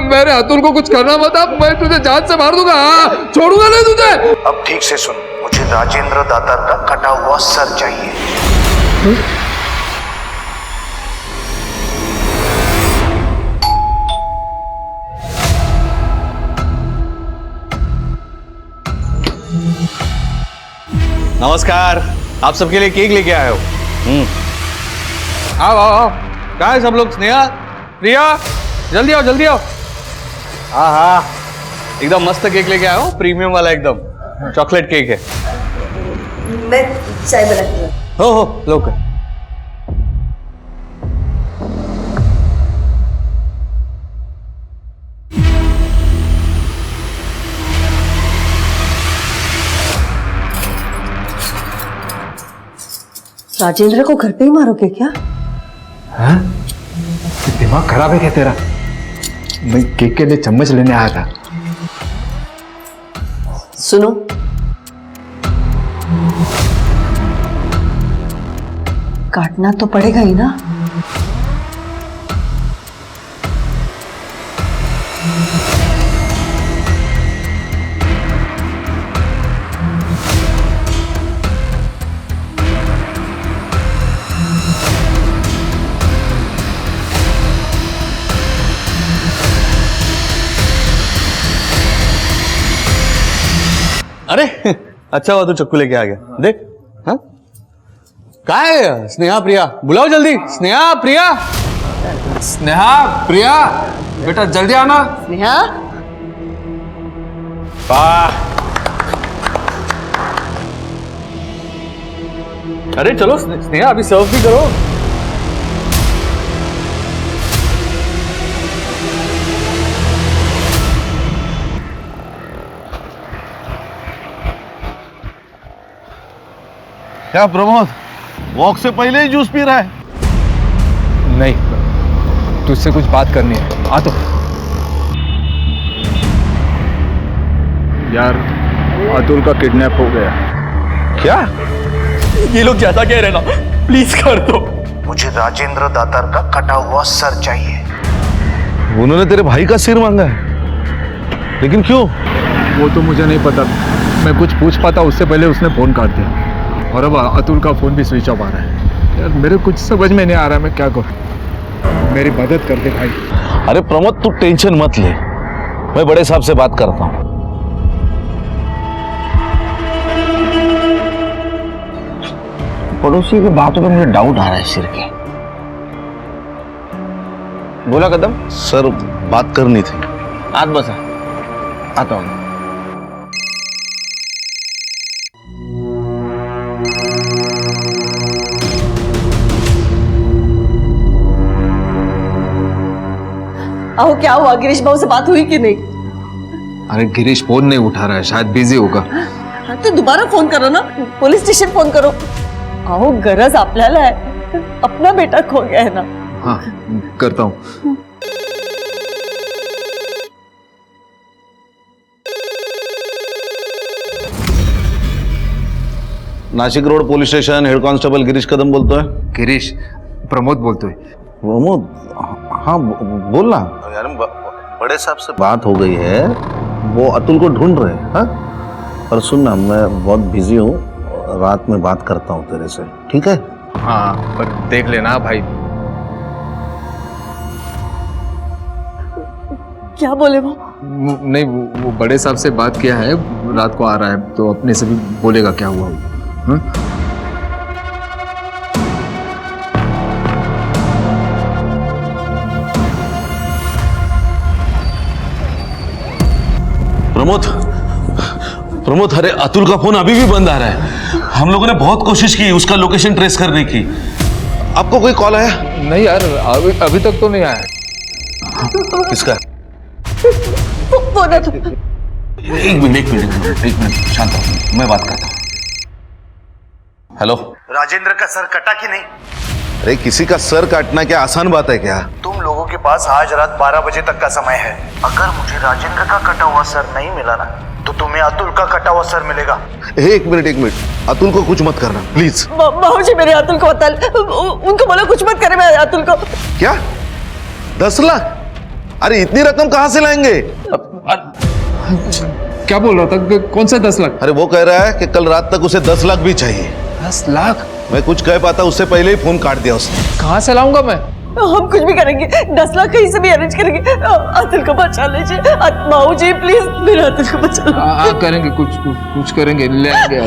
मेरे अतुल को कुछ करना मत, अब मैं तुझे जान से मार दूंगा, छोड़ूंगा नहीं तुझे। अब ठीक से सुन, मुझे राजेंद्र दातार का कटा हुआ सर चाहिए। नमस्कार, आप सबके लिए केक लेके आए हो। आओ आओ आओ, कहाँ है सब लोग? स्नेहा, प्रिया, जल्दी आओ जल्दी आओ। हाँ हाँ, एकदम मस्त केक लेके आया हूँ, प्रीमियम वाला एकदम चॉकलेट केक है। मैं चाय बनाती हूँ। हो लोग। राजेंद्र को घर पे ही मारोगे क्या? हाँ? दिमाग खराब है क्या तेरा? मैं केक के लिए चम्मच लेने आया था। सुनो, काटना तो पड़ेगा ही ना। अरे अच्छा हुआ तू चक्कू लेके आ गया, देख। हाँ कहाँ है स्नेहा प्रिया? बुलाओ जल्दी। स्नेहा प्रिया, स्नेहा प्रिया, बेटा जल्दी आना। स्नेहा, वाह, अरे चलो स्नेहा, अभी सर्व भी करो। क्या प्रमोद, वॉक से पहले ही जूस पी रहा है? नहीं, तुझसे कुछ बात करनी है। आ तो यार, अतुल का किडनैप हो गया। क्या? ये लोग जैसा कह रहे ना, प्लीज कर दो। मुझे राजेंद्र दातार का कटा हुआ सर चाहिए। उन्होंने तेरे भाई का सिर मांगा है, लेकिन क्यों? वो तो मुझे नहीं पता, मैं कुछ पूछ पाता उससे पहले उसने फोन काट दिया, और अब अतुल का फोन भी स्विच ऑफ आ रहा है। यार मेरे कुछ समझ में नहीं आ रहा, मैं क्या करूं? मेरी मदद कर दे भाई। अरे प्रमोद, तू टेंशन मत ले, मैं बड़े साहब से बात करता हूं। पड़ोसी की बातों में मुझे डाउट आ रहा है सिर के। बोला कदम? सर बात करनी थी। आज बसा, आता हूं। आओ, क्या हुआ? गिरीश बाबू से बात हुई कि नहीं? अरे गिरीश फोन नहीं उठा रहा है, शायद बिजी होगा। हाँ तो दोबारा फोन करो ना, पुलिस स्टेशन फोन करो। आओ, गरज आपल्याला है, अपना बेटा खो गया है ना। हाँ करता हूँ। Nashik road police station, head constable Girish Kadam बोलतोय। गिरीश, प्रमोद बोलतोय। प्रमोद? हाँ बोलना। यार बड़े साहब से बात हो गई है, वो अतुल को ढूंढ रहे हैं। हाँ, और सुनना, मैं बहुत बिजी हूँ, रात में बात करता हूँ तेरे से, ठीक है? हाँ पर देख लेना भाई। क्या बोले वो? नहीं वो बड़े साहब से बात किया है, रात को आ रहा है तो अपने से भी बोलेगा क्या हुआ। प्रमोद, अरे अतुल का फोन अभी भी बंद आ रहा है। हम लोगों ने बहुत कोशिश की उसका लोकेशन ट्रेस करने की। आपको कोई कॉल आया? नहीं यार, अभी तक तो नहीं आया। किसका? एक मिनट शांत हो, मैं बात करता हूँ। हेलो, राजेंद्र का सर कटा कि नहीं? अरे किसी का सर काटना क्या आसान बात है क्या? तुम लोगों के पास आज रात 12 बजे तक का समय है। अगर मुझे राजेंद्र का कटा हुआ सर नहीं मिला ना, तो तुम्हें अतुल का कटा हुआ सर मिलेगा। एक मिनट, अतुल को कुछ मत करना प्लीज। बाबूजी मेरे अतुल को बता, उनको बोला कुछ मत करे मेरे अतुल को। क्या 10 लाख? अरे इतनी रकम कहां से लाएंगे? क्या बोल रहा था? कौन सा 10 लाख? अरे वो कह रहा है कि कल रात तक उसे 10 लाख भी चाहिए। 10 लाख? मैं कुछ कह पाता उससे पहले ही फोन काट दिया उसने। कहां से लाऊंगा मैं? हम कुछ भी करेंगे, 10 लाख कहीं से भी अरेंज करेंगे। अतुल को बचा लीजिए बाबूजी, प्लीज मेरे अतुल को बचा लीजिए। करेंगे, कुछ करेंगे, ले आएंगे।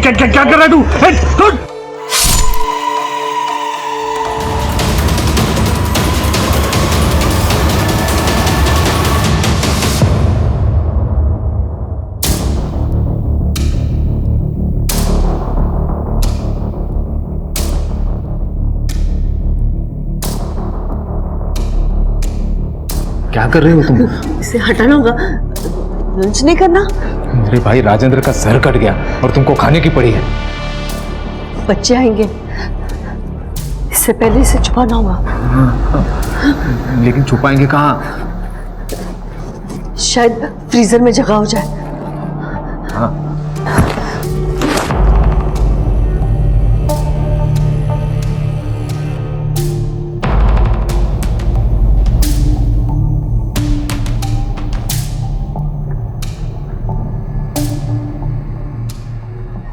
क्या कर रहा है तू? क्या कर रहे हो तुम? इसे हटाना होगा, लंच नहीं करना। मेरे भाई राजेंद्र का सर कट गया और तुमको खाने की पड़ी है। बच्चे आएंगे, इससे पहले इसे छुपाना होगा। लेकिन छुपाएंगे कहाँ? शायद फ्रीजर में जगह हो जाए। हाँ।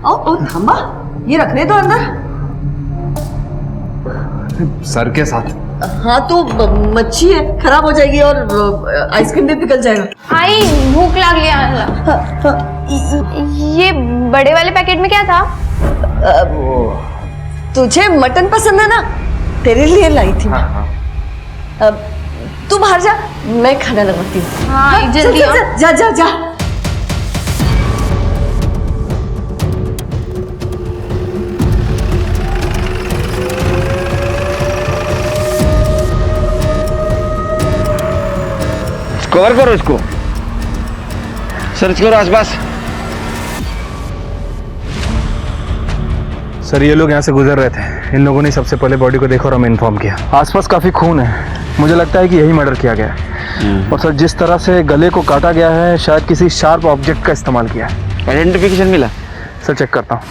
ओ थामा, ये रखने दो अंदर। सर के साथ? हाँ तो मच्छी है, खराब हो जाएगी और आइसक्रीम भी पिघल जाएगा। आई भूख लग गया। ये बड़े वाले पैकेट में क्या था? तुझे मटन पसंद है ना, तेरे लिए लाई थी। तू बाहर जा, मैं खाना लगाती हूँ। हाँ, जल्दी जा जा जा। कवर करो इसको, सर्च करो आसपास। सर ये लोग यहाँ से गुजर रहे थे, इन लोगों ने सबसे पहले बॉडी को देखा और हमें इन्फॉर्म किया। आसपास काफी खून है, मुझे लगता है कि यही मर्डर किया गया है। और सर जिस तरह से गले को काटा गया है, शायद किसी शार्प ऑब्जेक्ट का इस्तेमाल किया है। आइडेंटिफिकेशन मिला? सर चेक करता हूँ।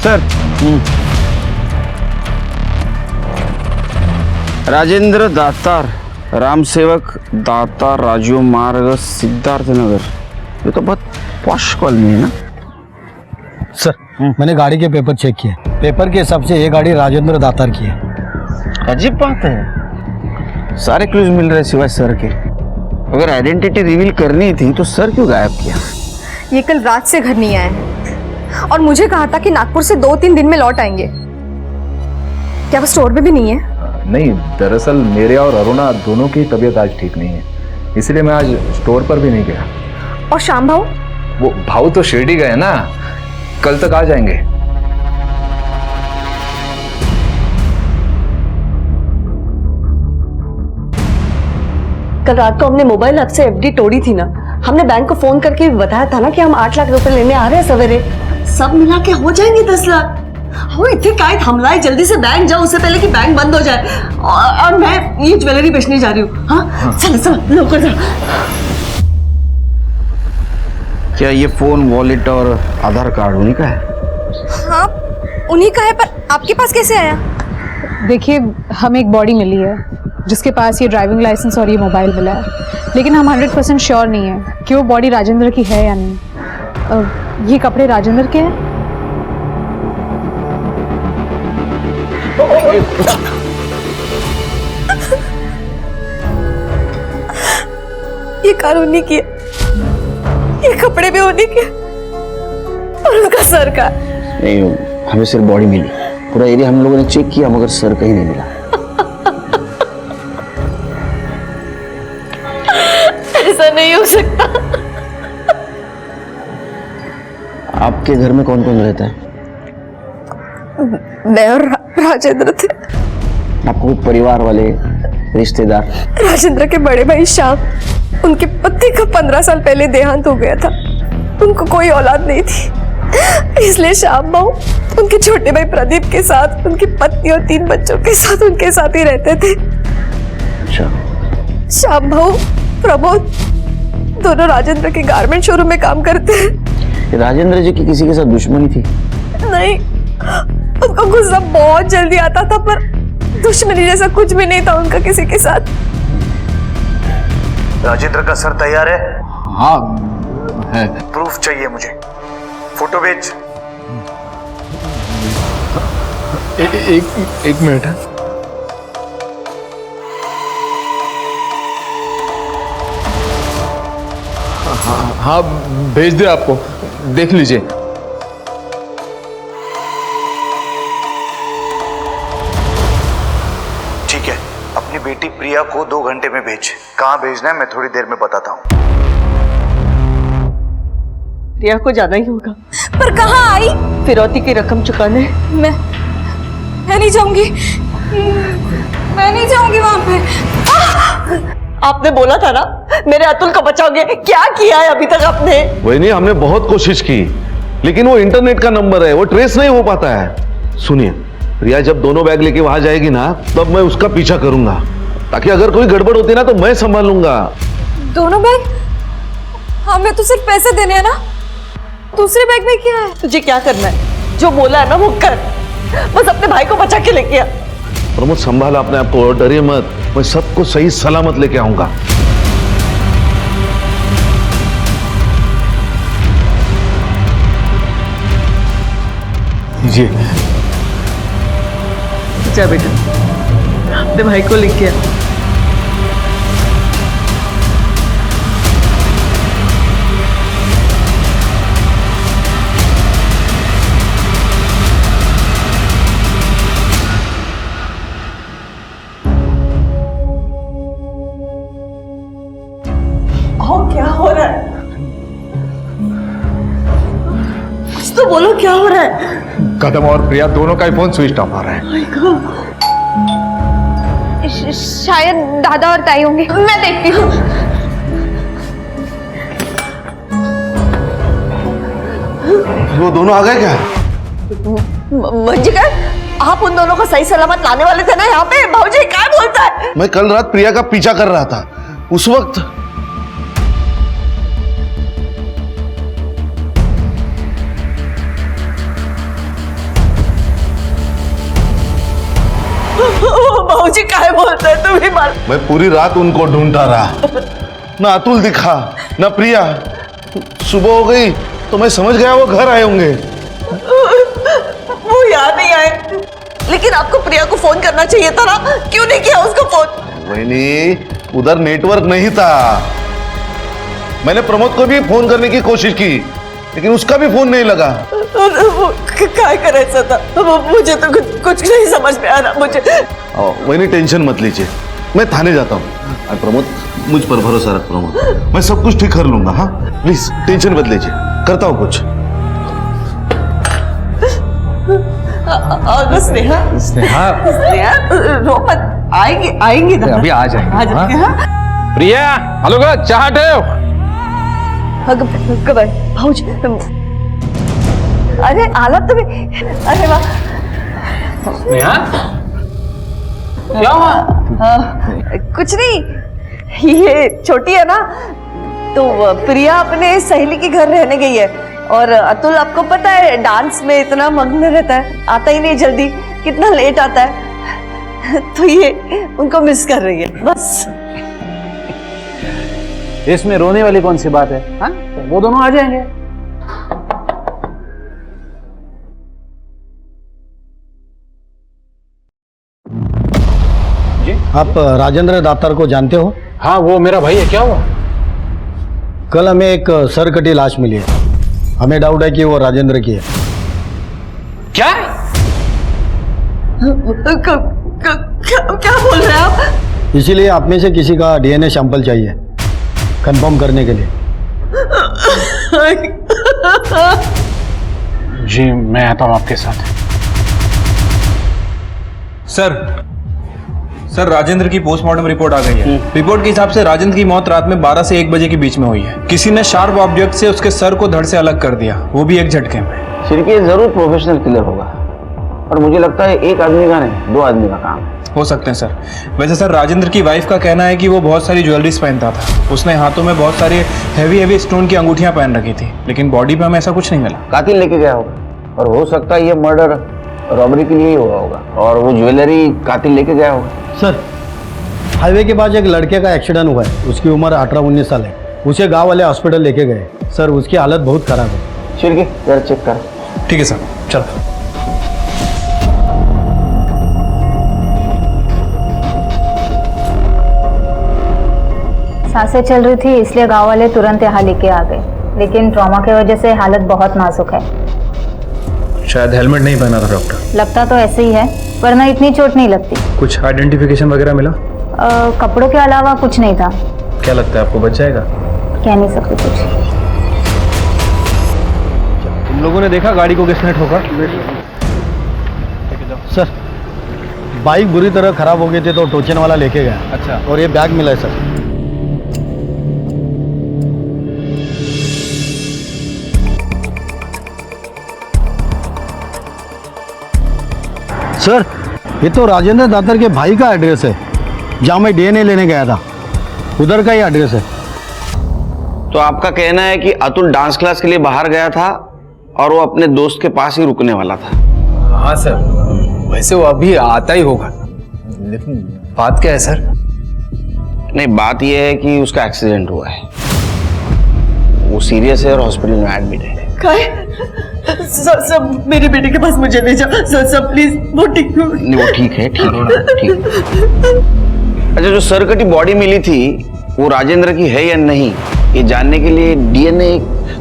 सर राजेंद्र दातार, राम सेवक दातार, राजू मार्ग, सिद्धार्थ नगर। ये तो बहुत पॉश कॉलोनी है ना? सर मैंने गाड़ी के पेपर चेक किए, पेपर के हिसाब से ये गाड़ी राजेंद्र दातार की है। अजीब बात है, सारे क्लूज मिल रहे सिवाय सर के। अगर आइडेंटिटी रिवील करनी थी तो सर क्यों गायब किया? ये कल रात से घर नहीं आए हैं और मुझे कहा था कि नागपुर से 2-3 दिन में लौट आएंगे। क्या वो स्टोर में भी नहीं है? नहीं, दरअसल मेरे और अरुणा दोनों की तबीयत आज ठीक नहीं है, इसलिए मैं आज स्टोर पर भी नहीं गया। और श्याम भाऊ? वो भाऊ तो शिरडी गए ना, कल तक आ जाएंगे। कल रात को हमने मोबाइल ऐप से एफडी तोड़ी थी ना, हमने बैंक को फोन करके बताया था ना कि हम 8 लाख रुपए लेने आ रहे हैं सवेरे। सब मिला के हो जाएंगे 10 लाख। वो इतने काय थमलाए, जल्दी से बैंक जाओ उससे पहले कि बैंक बंद हो जाए। और मैं ये ज्वेलरी बेचने जा रही हूँ। हाँ चलो चलो नौकर जाओ। क्या ये फोन, वॉलेट और आधार कार्ड उन्हीं का है? हाँ उन्हीं का है, पर आपके पास कैसे आया? देखिए, हमें एक बॉडी मिली है जिसके पास ये ड्राइविंग लाइसेंस और ये मोबाइल मिला है, लेकिन हम 100% श्योर नहीं है कि वो बॉडी राजेंद्र की है या नहीं। ये कपड़े राजेंद्र के हैं? ये कार उन्हीं की है, ये कपड़े भी उन्हीं के, और उसका सर का। नहीं, हमें सिर्फ बॉडी मिली। पूरा एरिया हम लोगों ने चेक किया मगर सर कहीं नहीं मिला। ऐसा नहीं हो सकता। आपके घर में कौन कौन रहता है? मैं और राजेंद्र थे। आपको परिवार वाले, रिश्तेदार? राजेंद्र के बड़े भाई श्याम, उनके पति का 15 साल पहले देहांत हो गया था। उनको कोई औलाद नहीं थी, इसलिए श्याम बाबू उनके छोटे भाई प्रदीप के साथ, उनकी पत्नी और 3 बच्चों के साथ उनके साथ ही रहते थे। अच्छा। श्याम बाबू, प्रमोद दोनों राजेंद्र के गारमेंट शोरूम में काम करते हैं। राजेंद्र जी की किसी के साथ दुश्मनी थी? नहीं, उनको गुस्सा बहुत जल्दी आता था, पर दुश्मनी जैसा कुछ भी नहीं था उनका किसी के साथ। राजेंद्र का सर तैयार है? हाँ है। प्रूफ चाहिए मुझे, फोटो भेज। एक मिनट है। हाँ भेज दिया आपको, देख लीजिए। ठीक है, अपनी बेटी प्रिया को 2 घंटे में भेज। कहाँ भेजना है मैं थोड़ी देर में बताता हूँ। प्रिया को जाना ही होगा। पर कहाँ आई? फिरौती की रकम चुकाने। मैं नहीं जाऊंगी, मैं नहीं जाऊंगी वहां पे। आपने बोला था ना मेरे अतुल को बचाओगे, क्या किया है अभी तक आपने? वही नहीं, हमने बहुत कोशिश की, लेकिन वो इंटरनेट का नंबर है, वो ट्रेस नहीं हो पाता है। सुनिए, प्रिया जब दोनों बैग लेके वहां जाएगी ना, तब मैं उसका पीछा करूंगा, ताकि अगर कोई गड़बड़ होती ना तो मैं संभालूंगा। दोनों बैग? हमें तो सिर्फ पैसे देने हैं ना, दूसरे बैग में क्या है? तुझे क्या करना है, जो बोला है ना वो कर, बस अपने भाई को बचा के लेके आ। प्रमोद संभाला अपने आप को, डरिए मत, मैं सबको सही सलामत लेके आऊंगा। जी जा बेटा, अपने भाई को लेके आ। क्या हो रहा है? कुछ तो बोलो, क्या हो रहा है? कदम और प्रिया दोनों का ही फोन स्विच ऑफ आ रहा है। शायद दादा और ताई होंगे, मैं देखती हूँ। वो दोनों आ गए क्या? मंजिकर, आप उन दोनों को सही सलामत लाने वाले थे ना यहाँ पे? भाऊजी क्या बोलता है? मैं कल रात प्रिया का पीछा कर रहा था, उस वक्त भाऊजी क्या बोलता है, तुम ही मार। मैं पूरी रात उनको ढूंढता रहा, ना अतुल दिखा ना प्रिया। सुबह हो गई तो मैं समझ गया वो घर आए होंगे। वो यहाँ नहीं आए, लेकिन आपको प्रिया को फोन करना चाहिए था ना, क्यों नहीं किया उसको फोन? वही नहीं, उधर नेटवर्क नहीं था। मैंने प्रमोद को भी फोन करने की कोशिश की, लेकिन उसका भी फोन नहीं लगा। क्या कर ऐसा था, मुझे तो कुछ नहीं समझ में आ रहा मुझे। वही नहीं, टेंशन मत लीजिए, मैं थाने जाता हूँ। प्रमोद मुझ पर भरोसा रख प्रमोद, मैं सब कुछ ठीक कर लूंगा। हाँ प्लीज टेंशन मत लीजिए, करता हूँ कुछ। स्नेहा रो मत, आएंगे ना, अभी आ जाएंगे। प्रिया हेलो का चाह भाऊजी अरे हालत तो भी, अरे वाह। नेहा क्या हुआ? कुछ नहीं, ये छोटी है ना, तो प्रिया अपने सहेली के घर रहने गई है और अतुल आपको पता है डांस में इतना मग्न रहता है, आता ही नहीं जल्दी, कितना लेट आता है, तो ये उनको मिस कर रही है बस। इसमें रोने वाली कौन सी बात है? हाँ? वो दोनों आ जाएंगे। आप राजेंद्र दातार को जानते हो? हाँ, वो मेरा भाई है। क्या हुआ? कल हमें एक सर कटी लाश मिली है, हमें डाउट है कि वो राजेंद्र की है। क्या? क्या बोल रहे हैं आप? इसीलिए आप में से किसी का डीएनए सैंपल चाहिए कंफर्म करने के लिए। जी मैं आता हूँ आपके साथ। सर राजेंद्र की पोस्टमार्टम रिपोर्ट आ गई है। रिपोर्ट के हिसाब से राजेंद्र की मौत रात में 12 से 1 बजे के बीच में हुई है। किसी ने शार्प ऑब्जेक्ट से उसके सर को धड़ से अलग कर दिया, वो भी एक झटके में। सिर्फ जरूर प्रोफेशनल किलर होगा और मुझे लगता है एक आदमी का नहीं 2 आदमी का काम है। हो सकते हैं सर। वैसे सर राजेंद्र की वाइफ का कहना है कि वो बहुत सारी ज्वेलरीज पहनता था, उसने हाथों में बहुत सारी हैवी स्टोन की अंगूठियां पहन रखी थी, लेकिन बॉडी पे हमें ऐसा कुछ नहीं मिला। कातिल लेके गया होगा और हो सकता है ये मर्डर रॉबरी के लिए ही हुआ होगा और वो ज्वेलरी कातिल लेके गया होगा। सर हाईवे के पास एक लड़के का एक्सीडेंट हुआ है, उसकी उम्र 18-19 साल है, उसे गांव वाले हॉस्पिटल लेके गए। सर उसकी हालत बहुत खराब है। छिड़के जरा चेक कर। ठीक है सर, चलो। सांसें चल रही थी इसलिए गांव वाले तुरंत यहाँ लेके आ गए, लेकिन ट्रॉमा की वजह से हालत बहुत नाजुक है। शायद हेलमेट नहीं पहना था डॉक्टर। लगता तो ऐसे ही है, वरना इतनी चोट नहीं लगती। कुछ आइडेंटिफिकेशन वगैरह मिला? कपड़ों के अलावा कुछ नहीं था। क्या लगता है आपको बच जाएगा? कह नहीं सकते कुछ। तुम लोगों ने देखा गाड़ी को किसने ठोका? सर बाइक बुरी तरह खराब हो गई थी तो टोचन वाला लेके गया। अच्छा। और ये बैग मिला है सर। सर ये तो राजेंद्र दातार के भाई का एड्रेस है, जहाँ मैं डीएनए लेने गया था, उधर का ही एड्रेस है। तो आपका कहना है कि अतुल डांस क्लास के लिए बाहर गया था और वो अपने दोस्त के पास ही रुकने वाला था? हाँ सर, वैसे वो अभी आता ही होगा, लेकिन बात क्या है सर? नहीं, बात यह है कि उसका एक्सीडेंट हुआ है, वो सीरियस है और हॉस्पिटल में एडमिट है। सर मेरे बेटे के पास मुझे ले जाओ सर प्लीज। वो ठीक नहीं, वो ठीक है, ठीक है, ठीक। अच्छा, जो सर कटी बॉडी मिली थी वो राजेंद्र की है या नहीं, ये जानने के लिए डीएनए।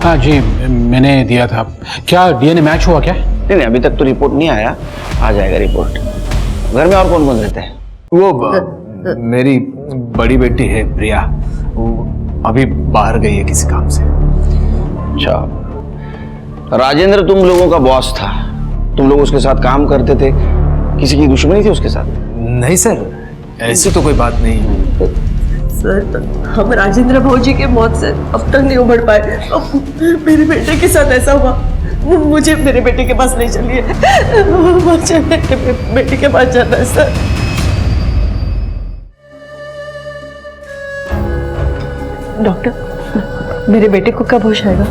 हाँ जी मैंने दिया था। क्या डीएनए मैच हुआ क्या? नहीं, अभी तक तो रिपोर्ट नहीं आया, आ जाएगा रिपोर्ट। घर में और कौन कौन रहते हैं? वो मेरी बड़ी बेटी है प्रिया, वो अभी बाहर गई है किसी काम से। अच्छा, राजेंद्र तुम लोगों का बॉस था, तुम लोग उसके साथ काम करते थे, किसी की दुश्मनी थी उसके साथ? नहीं सर, ऐसी तो कोई बात नहीं। सर हम राजेंद्र भौजी के मौत से अब तक नहीं उभर पाए। अब मेरे बेटे के साथ ऐसा हुआ, मुझे मेरे बेटे के पास नहीं चलिए, मुझे मेरे बेटे के पास जाना है सर। डॉक्टर मेरे बेटे को कब होश आएगा?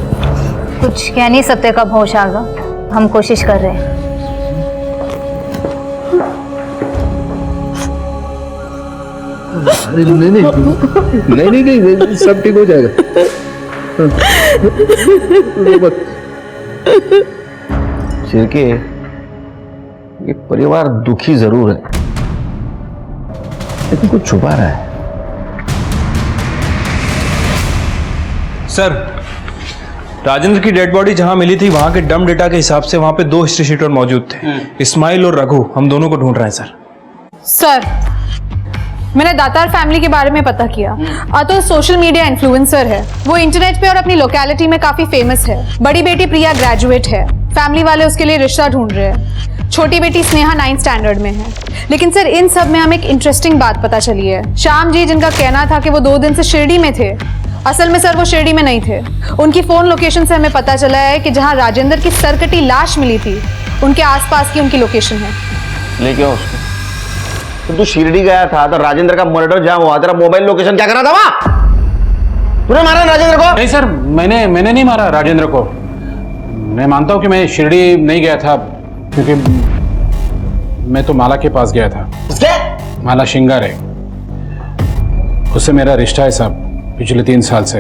कुछ कह नहीं सकते कब होश आएगा, हम कोशिश कर रहे हैं। नहीं, सब ठीक हो जाएगा। सिरके, ये परिवार दुखी जरूर है, लेकिन कुछ छुपा रहा है। सर राजेंद्र की डेड बॉडी जहां मिली थी वहां के डम डेटा के हिसाब से वहां पे 2 हिस्ट्री शीटर मौजूद थे, इस्माइल और रघु। हम दोनों को ढूंढ रहे हैं सर। सर मैंने दातार फैमिली के बारे में पता किया। अतुल सोशल मीडिया इन्फ्लुएंसर है, वो इंटरनेट पे और अपनी लोकेलिटी में काफी फेमस है। बड़ी बेटी प्रिया ग्रेजुएट है, फैमिली वाले उसके लिए रिश्ता ढूंढ रहे हैं। छोटी बेटी स्नेहा 9th स्टैंडर्ड में है। लेकिन सर इन सब में हमें एक इंटरेस्टिंग बात पता चली है। श्याम जी जिनका कहना था कि वो 2 दिन से शिरडी में थे, असल में सर वो शिरडी में नहीं थे। उनकी फोन लोकेशन से हमें पता चला है कि जहां राजेंद्र की सरकटी लाश मिली थी उनके आसपास की उनकी लोकेशन है। ले क्या उसको? तो तू शिरडी गया था तो राजेंद्र का मर्डर जहां हुआ, तेरा मोबाइल लोकेशन क्या कर रहा था वहां? तूने मारा राजेंद्र को? नहीं सर, मैंने नहीं मारा राजेंद्र को। मैं मानता हूं कि मैं शिरडी नहीं गया था क्योंकि मैं तो माला के पास गया था। माला शिंगार है, उससे मेरा रिश्ता है साहब पिछले 3 साल से।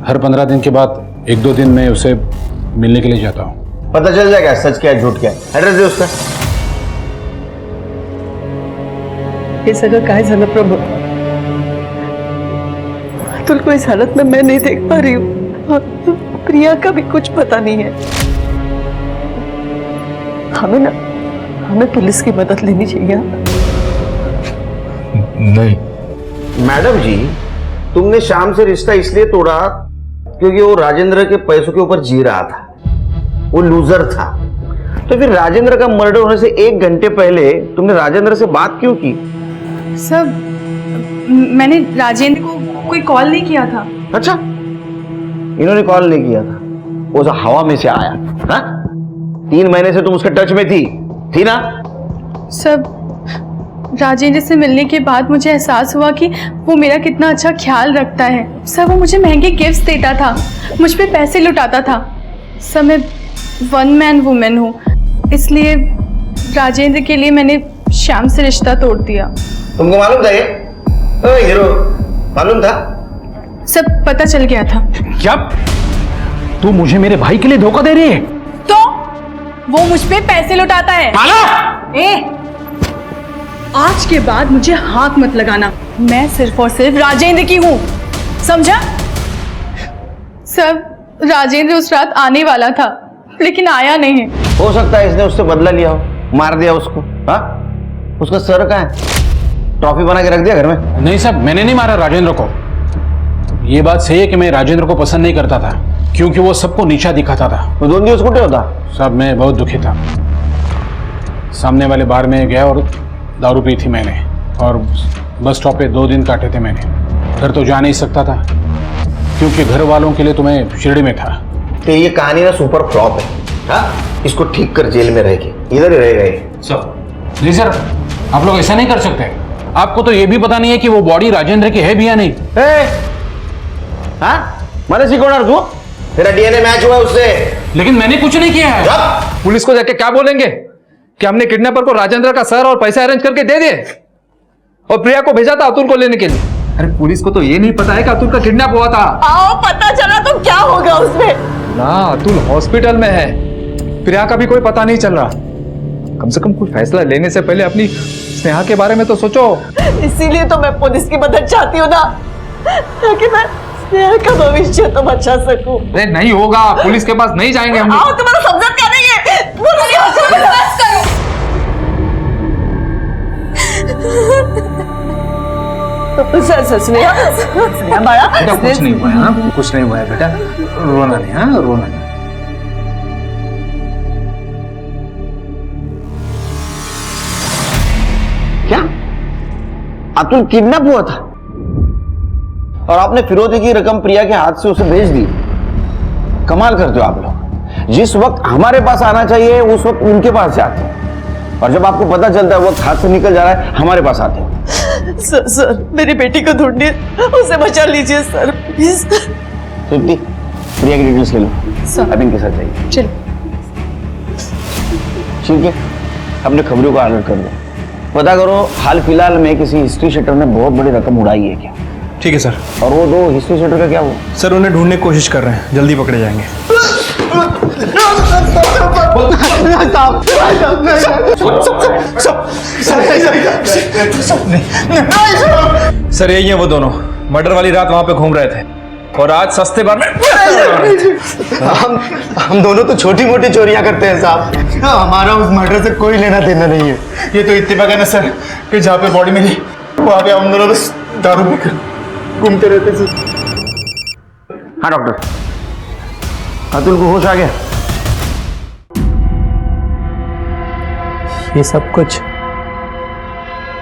हर 15 दिन के बाद 1-2 दिन में उसे मिलने के लिए जाता हूँ। पता चल जाएगा सच क्या है झूठ क्या है। एड्रेस दे उसका। हे सगळं काय झालं प्रभू? अतुल को इस हालत में मैं नहीं देख पा रही हूँ। प्रिया का भी कुछ पता नहीं है। हमें पुलिस की मदद लेनी चाहिए। नहीं मैडम जी, तुमने शाम से रिश्ता इसलिए तोड़ा क्योंकि वो राजेंद्र के पैसों के ऊपर जी रहा था, वो लूजर था। तो फिर राजेंद्र का मर्डर होने से 1 घंटे पहले तुमने राजेंद्र से बात क्यों की? सर मैंने राजेंद्र को कोई कॉल नहीं किया था। अच्छा, इन्होंने कॉल नहीं किया था, वो हवा में से आया। हाँ? 3 महीने से तुम उसके टच में थी ना? सब राजेंद्र से मिलने के बाद मुझे एहसास हुआ कि वो मेरा कितना अच्छा ख्याल रखता है। सब वो मुझे महंगे गिफ्ट्स देता था, मुझ पे पैसे लुटाता था। सब मैं 1 मैन वुमेन हूँ, इसलिए राजेंद्र के लिए मैंने श्याम से रिश्ता तोड़ दिया। तुमको मालूम था ये? ओए हीरो, मालूम था? सब पता चल गया था। क्या तू मुझे मेरे भाई के लिए धोखा दे रही है? तो वो मुझ पे पैसे लुटाता है। आज के बाद मुझे हाथ मत लगाना। मैं सिर्फ और सिर्फ राजेंद्र की हूँ, समझा? सब राजेंद्र उस रात आने वाला था लेकिन आया नहीं है। हो सकता है इसने उससे बदला लिया हो, मार दिया उसको। हाँ? उसका सर कहाँ है? ट्रॉफी बना के रख दिया घर में? नहीं साहब, मैंने नहीं मारा राजेंद्र को। ये बात सही है कि मैं राजेंद्र को पसंद नहीं करता था क्योंकि वो सबको नीचा दिखाता था। तो 2 दिवस कुटे होता? साहब मैं बहुत दुखी था। सामने वाले बार में गया और दारू पी थी मैंने, और बस स्टॉप पे 2 दिन काटे थे मैंने। घर तो जा नहीं सकता था क्योंकि घर वालों के लिए तो मैं शिरडी में था। तो ये कहानी ना सुपर फ्लॉप है। हाँ? इसको ठीक कर जेल में रहेगी, इधर ही रहेगा ये। सर जी सर, आप लोग ऐसा नहीं कर सकते। आपको तो ये भी पता नहीं है कि वो बॉडी राजेंद्र की है भी या नहीं। हाँ? मैंने सिखोना तू? तेरा डीएनए मैच हुआ उससे। लेकिन मैंने कुछ नहीं किया है। पुलिस को जाके क्या बोलेंगे कि हमने किडनैपर को राजेंद्र का सर और पैसे अरेंज करके दे दिए और प्रिया को भेजा था अतुल को लेने के लिए। अरे पुलिस को तो ये नहीं पता है कि अतुल का किडनैप हुआ था। आओ पता चला तो क्या होगा उसमें? ना, अतुल हॉस्पिटल में है, प्रिया का भी कोई पता नहीं चल रहा। कम से कम कोई फैसला लेने से पहले अपनी स्नेहा के बारे में तो सोचो। इसीलिए तो मैं पुलिस की मदद चाहती हूँ ना, ताकि मैं स्नेहा का भविष्य तो बचा सकूं। अरे नहीं होगा, पुलिस के पास नहीं जाएंगे हम। आओ, तुम्हारा समझा क्या नहीं है? बस करो। स्नेहा बाळा, बेटा कुछ नहीं हुआ है। हाँ? कुछ नहीं हुआ है बेटा, रोना नहीं। हाँ, रोना नहीं। क्या अतुल किडनैप हुआ था और आपने फिरौती की रकम प्रिया के हाथ से उसे भेज दी? कमाल करते हो आप लोग। जिस वक्त हमारे पास आना चाहिए उस वक्त उनके पास जाते हैं, और जब आपको पता चलता है वक्त हाथ से निकल जा रहा है हमारे पास आते हैं। सर मेरी बेटी को ढूंढिए, उसे बचा लीजिए सर प्लीज। तृप्ति, प्रिया की डिटेल्स ले लो, अब इनके साथ जाइए। चलो ठीक है, अपने खबरों का अलर्ट कर दो। पता करो हाल फिलहाल में किसी हिस्ट्री शीटर ने बहुत बड़ी रकम उड़ाई है क्या? ठीक है सर। और वो 2 हिस्ट्री शीटर का क्या हुआ? सर उन्हें ढूंढने की कोशिश कर रहे हैं, जल्दी पकड़े जाएंगे। सर यही है वो दोनों, मर्डर वाली रात वहां पे घूम रहे थे और आज सस्ते बार में हम दोनों तो छोटी मोटी चोरियां करते हैं साहब, हमारा उस मर्डर से कोई लेना देना नहीं है। ये तो इत्तेफाक है ना सर कि जहाँ पे बॉडी मिली वहां पे हम दोनों बस दारू पीकर घूमते रहते थे। हाँ डॉक्टर, अतुल को होश आ गया? ये सब कुछ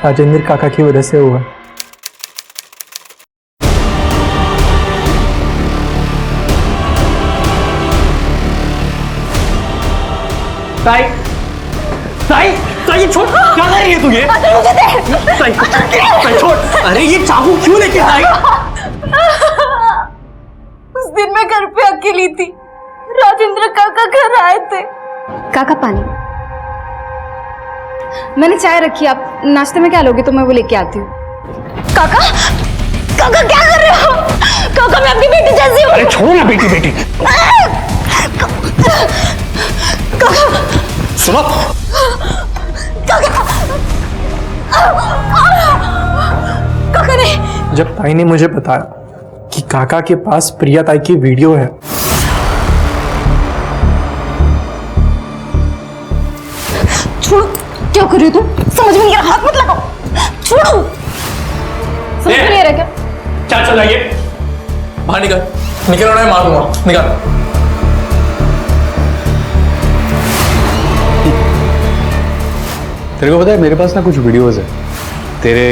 राजेंद्र काका की वजह से हुआ। ताई ताई ताई छोड़, क्या कर रही है तू ये? मुझे दे। ताई ताई छोड़, अरे ये चाकू क्यों लेके आई? उस दिन मैं घर पे अकेली थी, राजेंद्र काका घर आए थे। काका पानी। मैंने चाय रखी, आप नाश्ते में क्या लोगे तो मैं वो लेके आती हूँ। काका काका क्या कर रहे हो? काका मैं अपनी बेटी जैसी हूँ। अरे छोड़ो ना बेटी बेटी। काका सुनो, काका नहीं। जब ताई ने मुझे बताया कि काका के पास प्रिया ताई की वीडियो है, छोड़ो, क्या कर रही हो तुम? समझ में नहीं आ रहा, हाथ मत लगाओ, छोड़ो। समझ में नहीं आ रहा क्या? क्या चल रहा है ये? बाहर निकल, निकल रहा है, मार दूंगा, निकल। तेरे को पता है मेरे पास ना कुछ वीडियोस है तेरे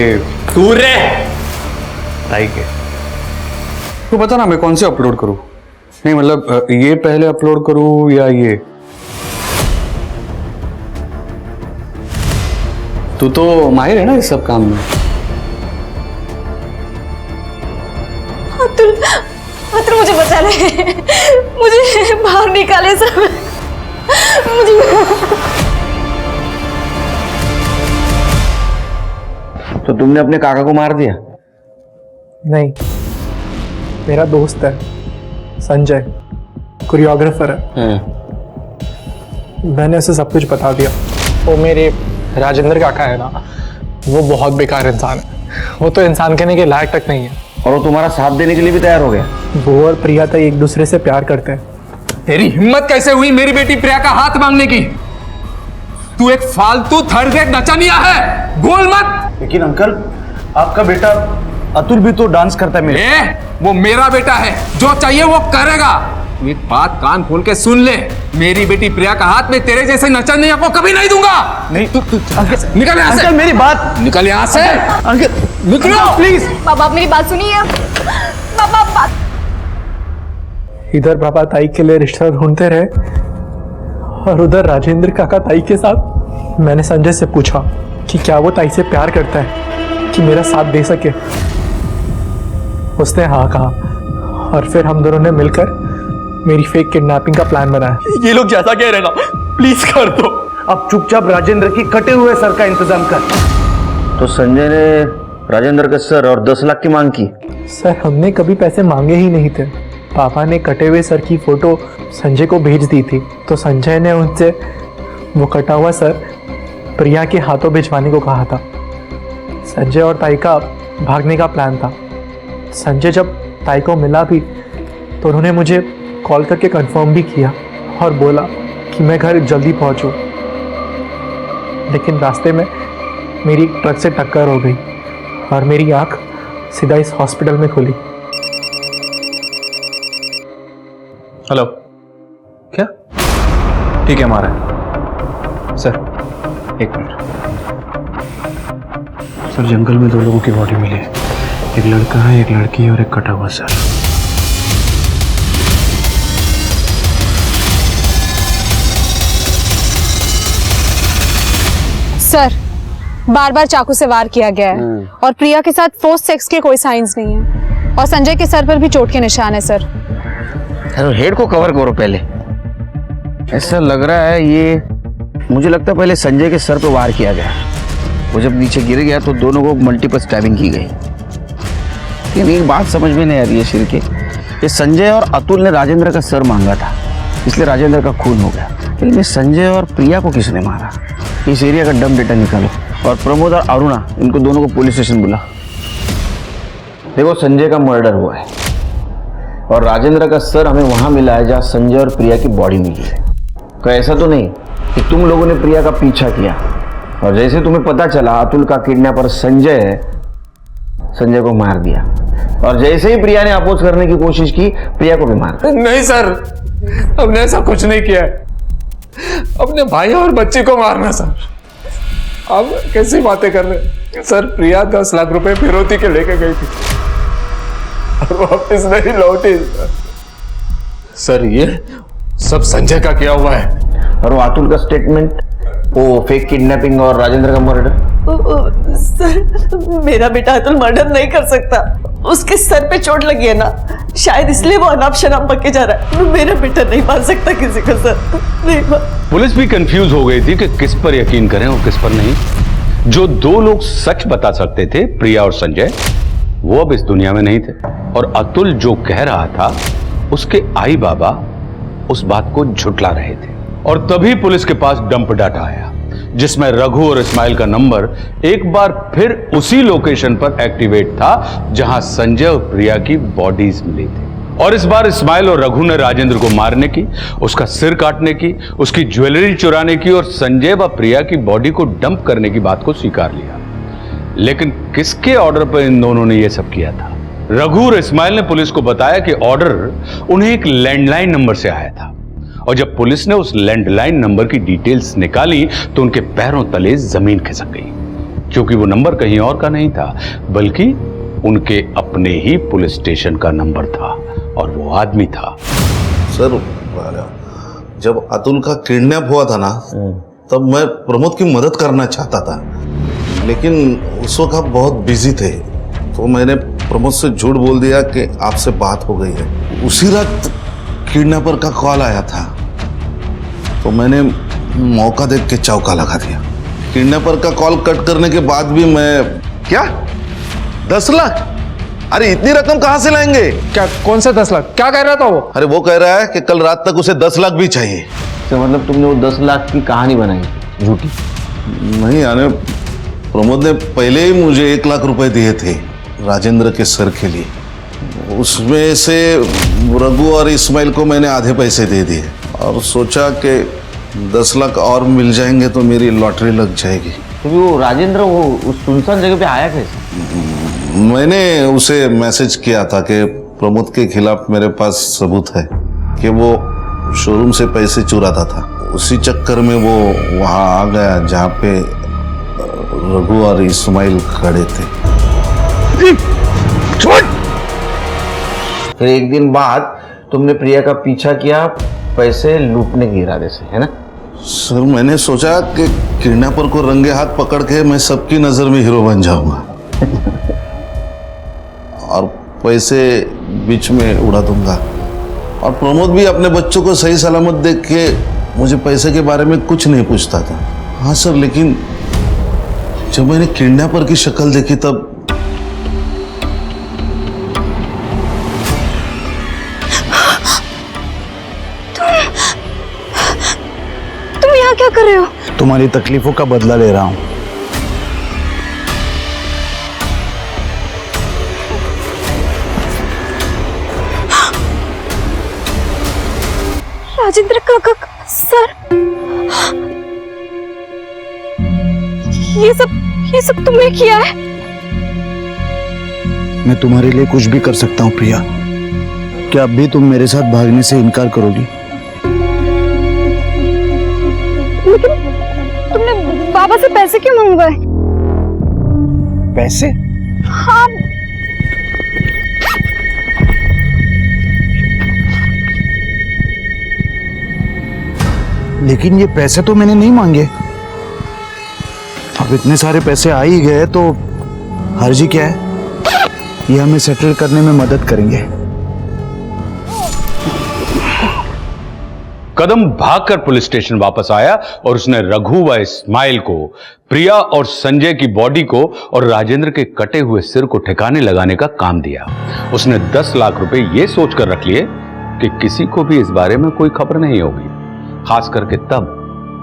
दूर रे ताई के। तो बता ना मैं कौन से अपलोड करूं? नहीं मतलब ये पहले अपलोड करूं या ये? तू तो माहिर है ना इस सब काम में। अतुल अतुल मुझे बचा ले, मुझे बाहर निकाले सब, मुझे। तो तुमने अपने काका को मार दिया? नहीं, मेरा दोस्त है संजय, कोरियोग्राफर है। मैंने उसे सब कुछ बता दिया। वो मेरे राजेंद्र काका है ना, वो बहुत बेकार इंसान है। वो तो इंसान कहने के लायक तक नहीं है। और वो तुम्हारा साथ देने के लिए भी तैयार हो गया? वो और प्रिया ताई एक दूसरे से प्यार करते हैं। तेरी हिम्मत कैसे हुई मेरी बेटी प्रिया का हाथ मांगने की? तू एक फालतू थर्ड ग्रेड नचनिया है, बोल मत। लेकिन अंकल आपका बेटा अतुल भी तो डांस करता है मेरे। वो मेरा बेटा है, जो चाहिए वो करेगा। एक बात कान खोल के सुन ले, मेरी बेटी प्रिया का हाथ में तेरे जैसे नचनिया को कभी नहीं दूंगा। नहीं तू निकल यहाँ से। अंकल मेरी बात, निकल यहाँ से। अंकल निकलो प्लीज। बाबा आप मेरी बात सुनिए। बाबा बात। इधर बाबा ताई के लिए रिश्ता ढूंढते रहे और उधर राजेंद्र काका ताई के साथ। मैंने संजय से पूछा कि क्या वो ताई से प्यार करता है कि मेरा साथ दे सके। उसने हाँ कहा और फिर हम दोनों ने मिलकर मेरी फेक किडनैपिंग का प्लान बनाया। ये लोग जैसा कह रहे ना, प्लीज कर दो। अब चुपचाप राजेंद्र की कटे हुए सर का इंतजाम कर। तो संजय ने राजेंद्र के सर और 10 लाख की मांग की? सर हमने कभी पैसे मांगे ही नहीं थे। पापा ने कटे हुए सर की फोटो संजय को भेज दी थी, तो संजय ने उनसे वो कटा हुआ सर प्रिया के हाथों भिजवाने को कहा था। संजय और ताई का भागने का प्लान था। संजय जब ताई को मिला भी तो उन्होंने मुझे कॉल करके कंफर्म भी किया और बोला कि मैं घर जल्दी पहुंचूं। लेकिन रास्ते में मेरी ट्रक से टक्कर हो गई और मेरी आंख सीधा इस हॉस्पिटल में खुली। हेलो, क्या? ठीक है हमारा सर, एक मिनट सर। जंगल में 2 लोगों की बॉडी मिली है, एक लड़का है, एक लड़की है और एक कटा हुआ सर। सर बार बार चाकू से वार किया गया है और प्रिया के साथ फोर्स सेक्स के कोई साइंस नहीं है और संजय के सर पर भी चोट के निशान है सर। हेड को कवर करो पहले। ऐसा लग रहा है ये, मुझे लगता है पहले संजय के सर पे वार किया गया। वो जब नीचे गिर गया तो दोनों को मल्टीपल स्टैबिंग की गई। लेकिन एक बात समझ में नहीं आ रही है शिर के, ये संजय और अतुल ने राजेंद्र का सर मांगा था, इसलिए राजेंद्र का खून हो गया। लेकिन ये संजय और प्रिया को किसने मारा? इस एरिया का डम डेटा निकालो और प्रमोद और अरुणा, इनको दोनों को पुलिस स्टेशन बुला। देखो संजय का मर्डर हुआ है और राजेंद्र का सर हमें वहां मिला है जहां संजय और प्रिया की बॉडी मिली है। तो ऐसा तो नहीं कि तुम लोगों ने प्रिया का पीछा किया और जैसे तुम्हें पता चला अतुल का किडनैपर संजय है, संजय को मार दिया और जैसे ही प्रिया ने अपोज करने की कोशिश की प्रिया को भी मार दिया। नहीं सर, हमने ऐसा कुछ नहीं किया है। अपने भाई और बच्चे को मारना सर। आप कैसी बातें कर रहे हैं सर? प्रिया 10 लाख रुपए फिरौती के लेके गई थी और वापस नहीं लौटी। सर ये सब संजय का किया हुआ है। और वो अतुल का स्टेटमेंट, वो फेक किडनैपिंग और राजेंद्र का मर्डर। सर मेरा बेटा अतुल मर्डर नहीं कर सकता, उसके सर पे चोट लगी है ना, शायद इसलिए वो अनाप शनाप पके जा रहा है। मेरा बेटा नहीं मार सकता किसी को सर, नहीं मार। पुलिस भी कंफ्यूज हो गई थी कि किस पर यकीन करें और किस पर नहीं। जो दो लोग सच बता सकते थे, प्रिया और संजय, वो अब इस दुनिया में नहीं थे, और अतुल जो कह रहा था उसके आई बाबा उस बात को झुठला रहे थे। और तभी पुलिस के पास डंप डाटा आया जिसमें रघु और इस्माइल का नंबर एक बार फिर उसी लोकेशन पर एक्टिवेट था जहां संजय और प्रिया की बॉडीज मिली थी। और इस बार इस्माइल और रघु ने राजेंद्र को मारने की, उसका सिर काटने की, उसकी ज्वेलरी चुराने की और संजय व प्रिया की बॉडी को डंप करने की बात को स्वीकार लिया। लेकिन किसके ऑर्डर पर इन दोनों ने यह सब किया था? रघु और इस्माइल ने पुलिस को बताया कि ऑर्डर उन्हें एक लैंडलाइन नंबर से आया था, और जब पुलिस ने उस लैंडलाइन नंबर की डिटेल्स निकाली तो उनके पैरों तले जमीन खिसक गई, क्योंकि वो नंबर कहीं और का नहीं था बल्कि उनके अपने ही पुलिस स्टेशन का नंबर था, और वो आदमी था। सर, जब अतुल का किडनैप हुआ था ना, तब मैं प्रमोद की मदद करना चाहता था, लेकिन उस वक्त आप बहुत बिजी थे, तो मैंने प्रमोद से झूठ बोल दिया कि आपसे बात हो गई है। उसी रात किडनैपर का कॉल आया था, तो मैंने मौका देख के चौका लगा दिया। किडनैपर का कॉल कट करने के बाद भी मैं क्या 10 लाख? अरे इतनी रकम कहां से लाएंगे? क्या कौन सा 10 लाख? क्या कह रहा था वो? अरे वो कह रहा है कि कल रात तक उसे 10 लाख भी चाहिए। तो मतलब तुमने वो 10 लाख की कहानी बनाई झूठी? नहीं यानी प्रमोद ने पहले ही मुझे 1 लाख रुपए दिए थे राजेंद्र के सर के लिए, उसमें से रघु और इस्माइल को मैंने आधे पैसे दे दिए और सोचा कि 10 लाख और मिल जाएंगे तो मेरी लॉटरी लग जाएगी। तो वो राजेंद्र वो उस सुनसान जगह पे आया कैसे? मैंने उसे मैसेज किया था कि प्रमोद के खिलाफ मेरे पास सबूत है कि वो शोरूम से पैसे चुराता था। उसी चक्कर में वो वहां आ गया जहाँ पे रघु और इस्माइल खड़े थे। फिर एक दिन बाद तुमने प्रिया का पीछा किया पैसे लूटने के इरादे से, है ना? सर, मैंने सोचा कि किडनैपर को रंगे हाथ पकड़ के मैं सबकी नजर में हीरो बन जाऊंगा और पैसे बीच में उड़ा दूंगा, और प्रमोद भी अपने बच्चों को सही सलामत देख के मुझे पैसे के बारे में कुछ नहीं पूछता था। हाँ सर, लेकिन जब मैंने किडनैपर की शक्ल देखी तब तुम यहाँ क्या कर रहे हो? तुम्हारी तकलीफों का बदला ले रहा हूं। राजेंद्र काका सर, ये सब तुमने किया है? मैं तुम्हारे लिए कुछ भी कर सकता हूं प्रिया। क्या अब भी तुम मेरे साथ भागने से इनकार करोगी? लेकिन तुमने बाबा से पैसे क्यों मंगवाए? पैसे? हाँ। लेकिन ये पैसे तो मैंने नहीं मांगे। अब इतने सारे पैसे आ ही गए तो हर्जी क्या है? ये हमें सेटल करने में मदद करेंगे। कदम भागकर पुलिस स्टेशन वापस आया और उसने रघु व इस्माइल को, प्रिया और संजय की बॉडी को और राजेंद्र के कटे हुए सिर को ठिकाने लगाने का काम दिया। उसने 10 लाख रुपए ये सोचकर रख लिए कि किसी को भी इस बारे में कोई खबर नहीं होगी, खास करके तब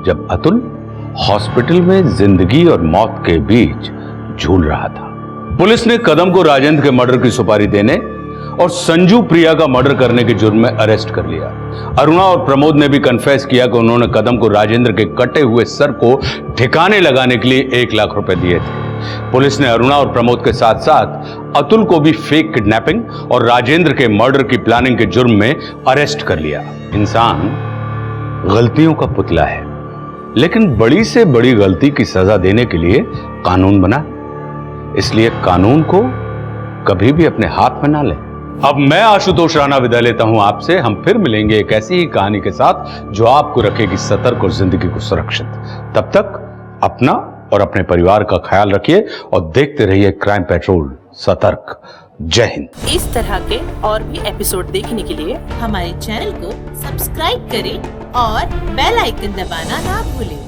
जब अतुल हॉस्पिटल में जिंदगी और मौत के बीच झूल रहा था। पुलिस ने कदम को राजेंद्र के मर्डर की सुपारी देने और संजू प्रिया का मर्डर करने के जुर्म में अरेस्ट कर लिया। अरुणा और प्रमोद ने भी कन्फेस किया कि उन्होंने कदम को राजेंद्र के कटे हुए सर को ठिकाने लगाने के लिए 1 लाख रुपए दिए थे। पुलिस ने अरुणा और प्रमोद के साथ साथ अतुल को भी फेक किडनैपिंग और राजेंद्र के मर्डर की प्लानिंग के जुर्म में अरेस्ट कर लिया। इंसान गलतियों का पुतला है, लेकिन बड़ी से बड़ी गलती की सजा देने के लिए कानून बना, इसलिए कानून को कभी भी अपने हाथ में ना लें। अब मैं आशुतोष राणा विदा लेता हूं आपसे। हम फिर मिलेंगे एक ऐसी ही कहानी के साथ जो आपको रखेगी सतर्क और जिंदगी को सुरक्षित। तब तक अपना और अपने परिवार का ख्याल रखिए और देखते रहिए क्राइम पेट्रोल सतर्क। जय हिंद। इस तरह के और भी एपिसोड देखने के लिए हमारे चैनल को सब्सक्राइब करें और बेल आइकन दबाना ना भूलें।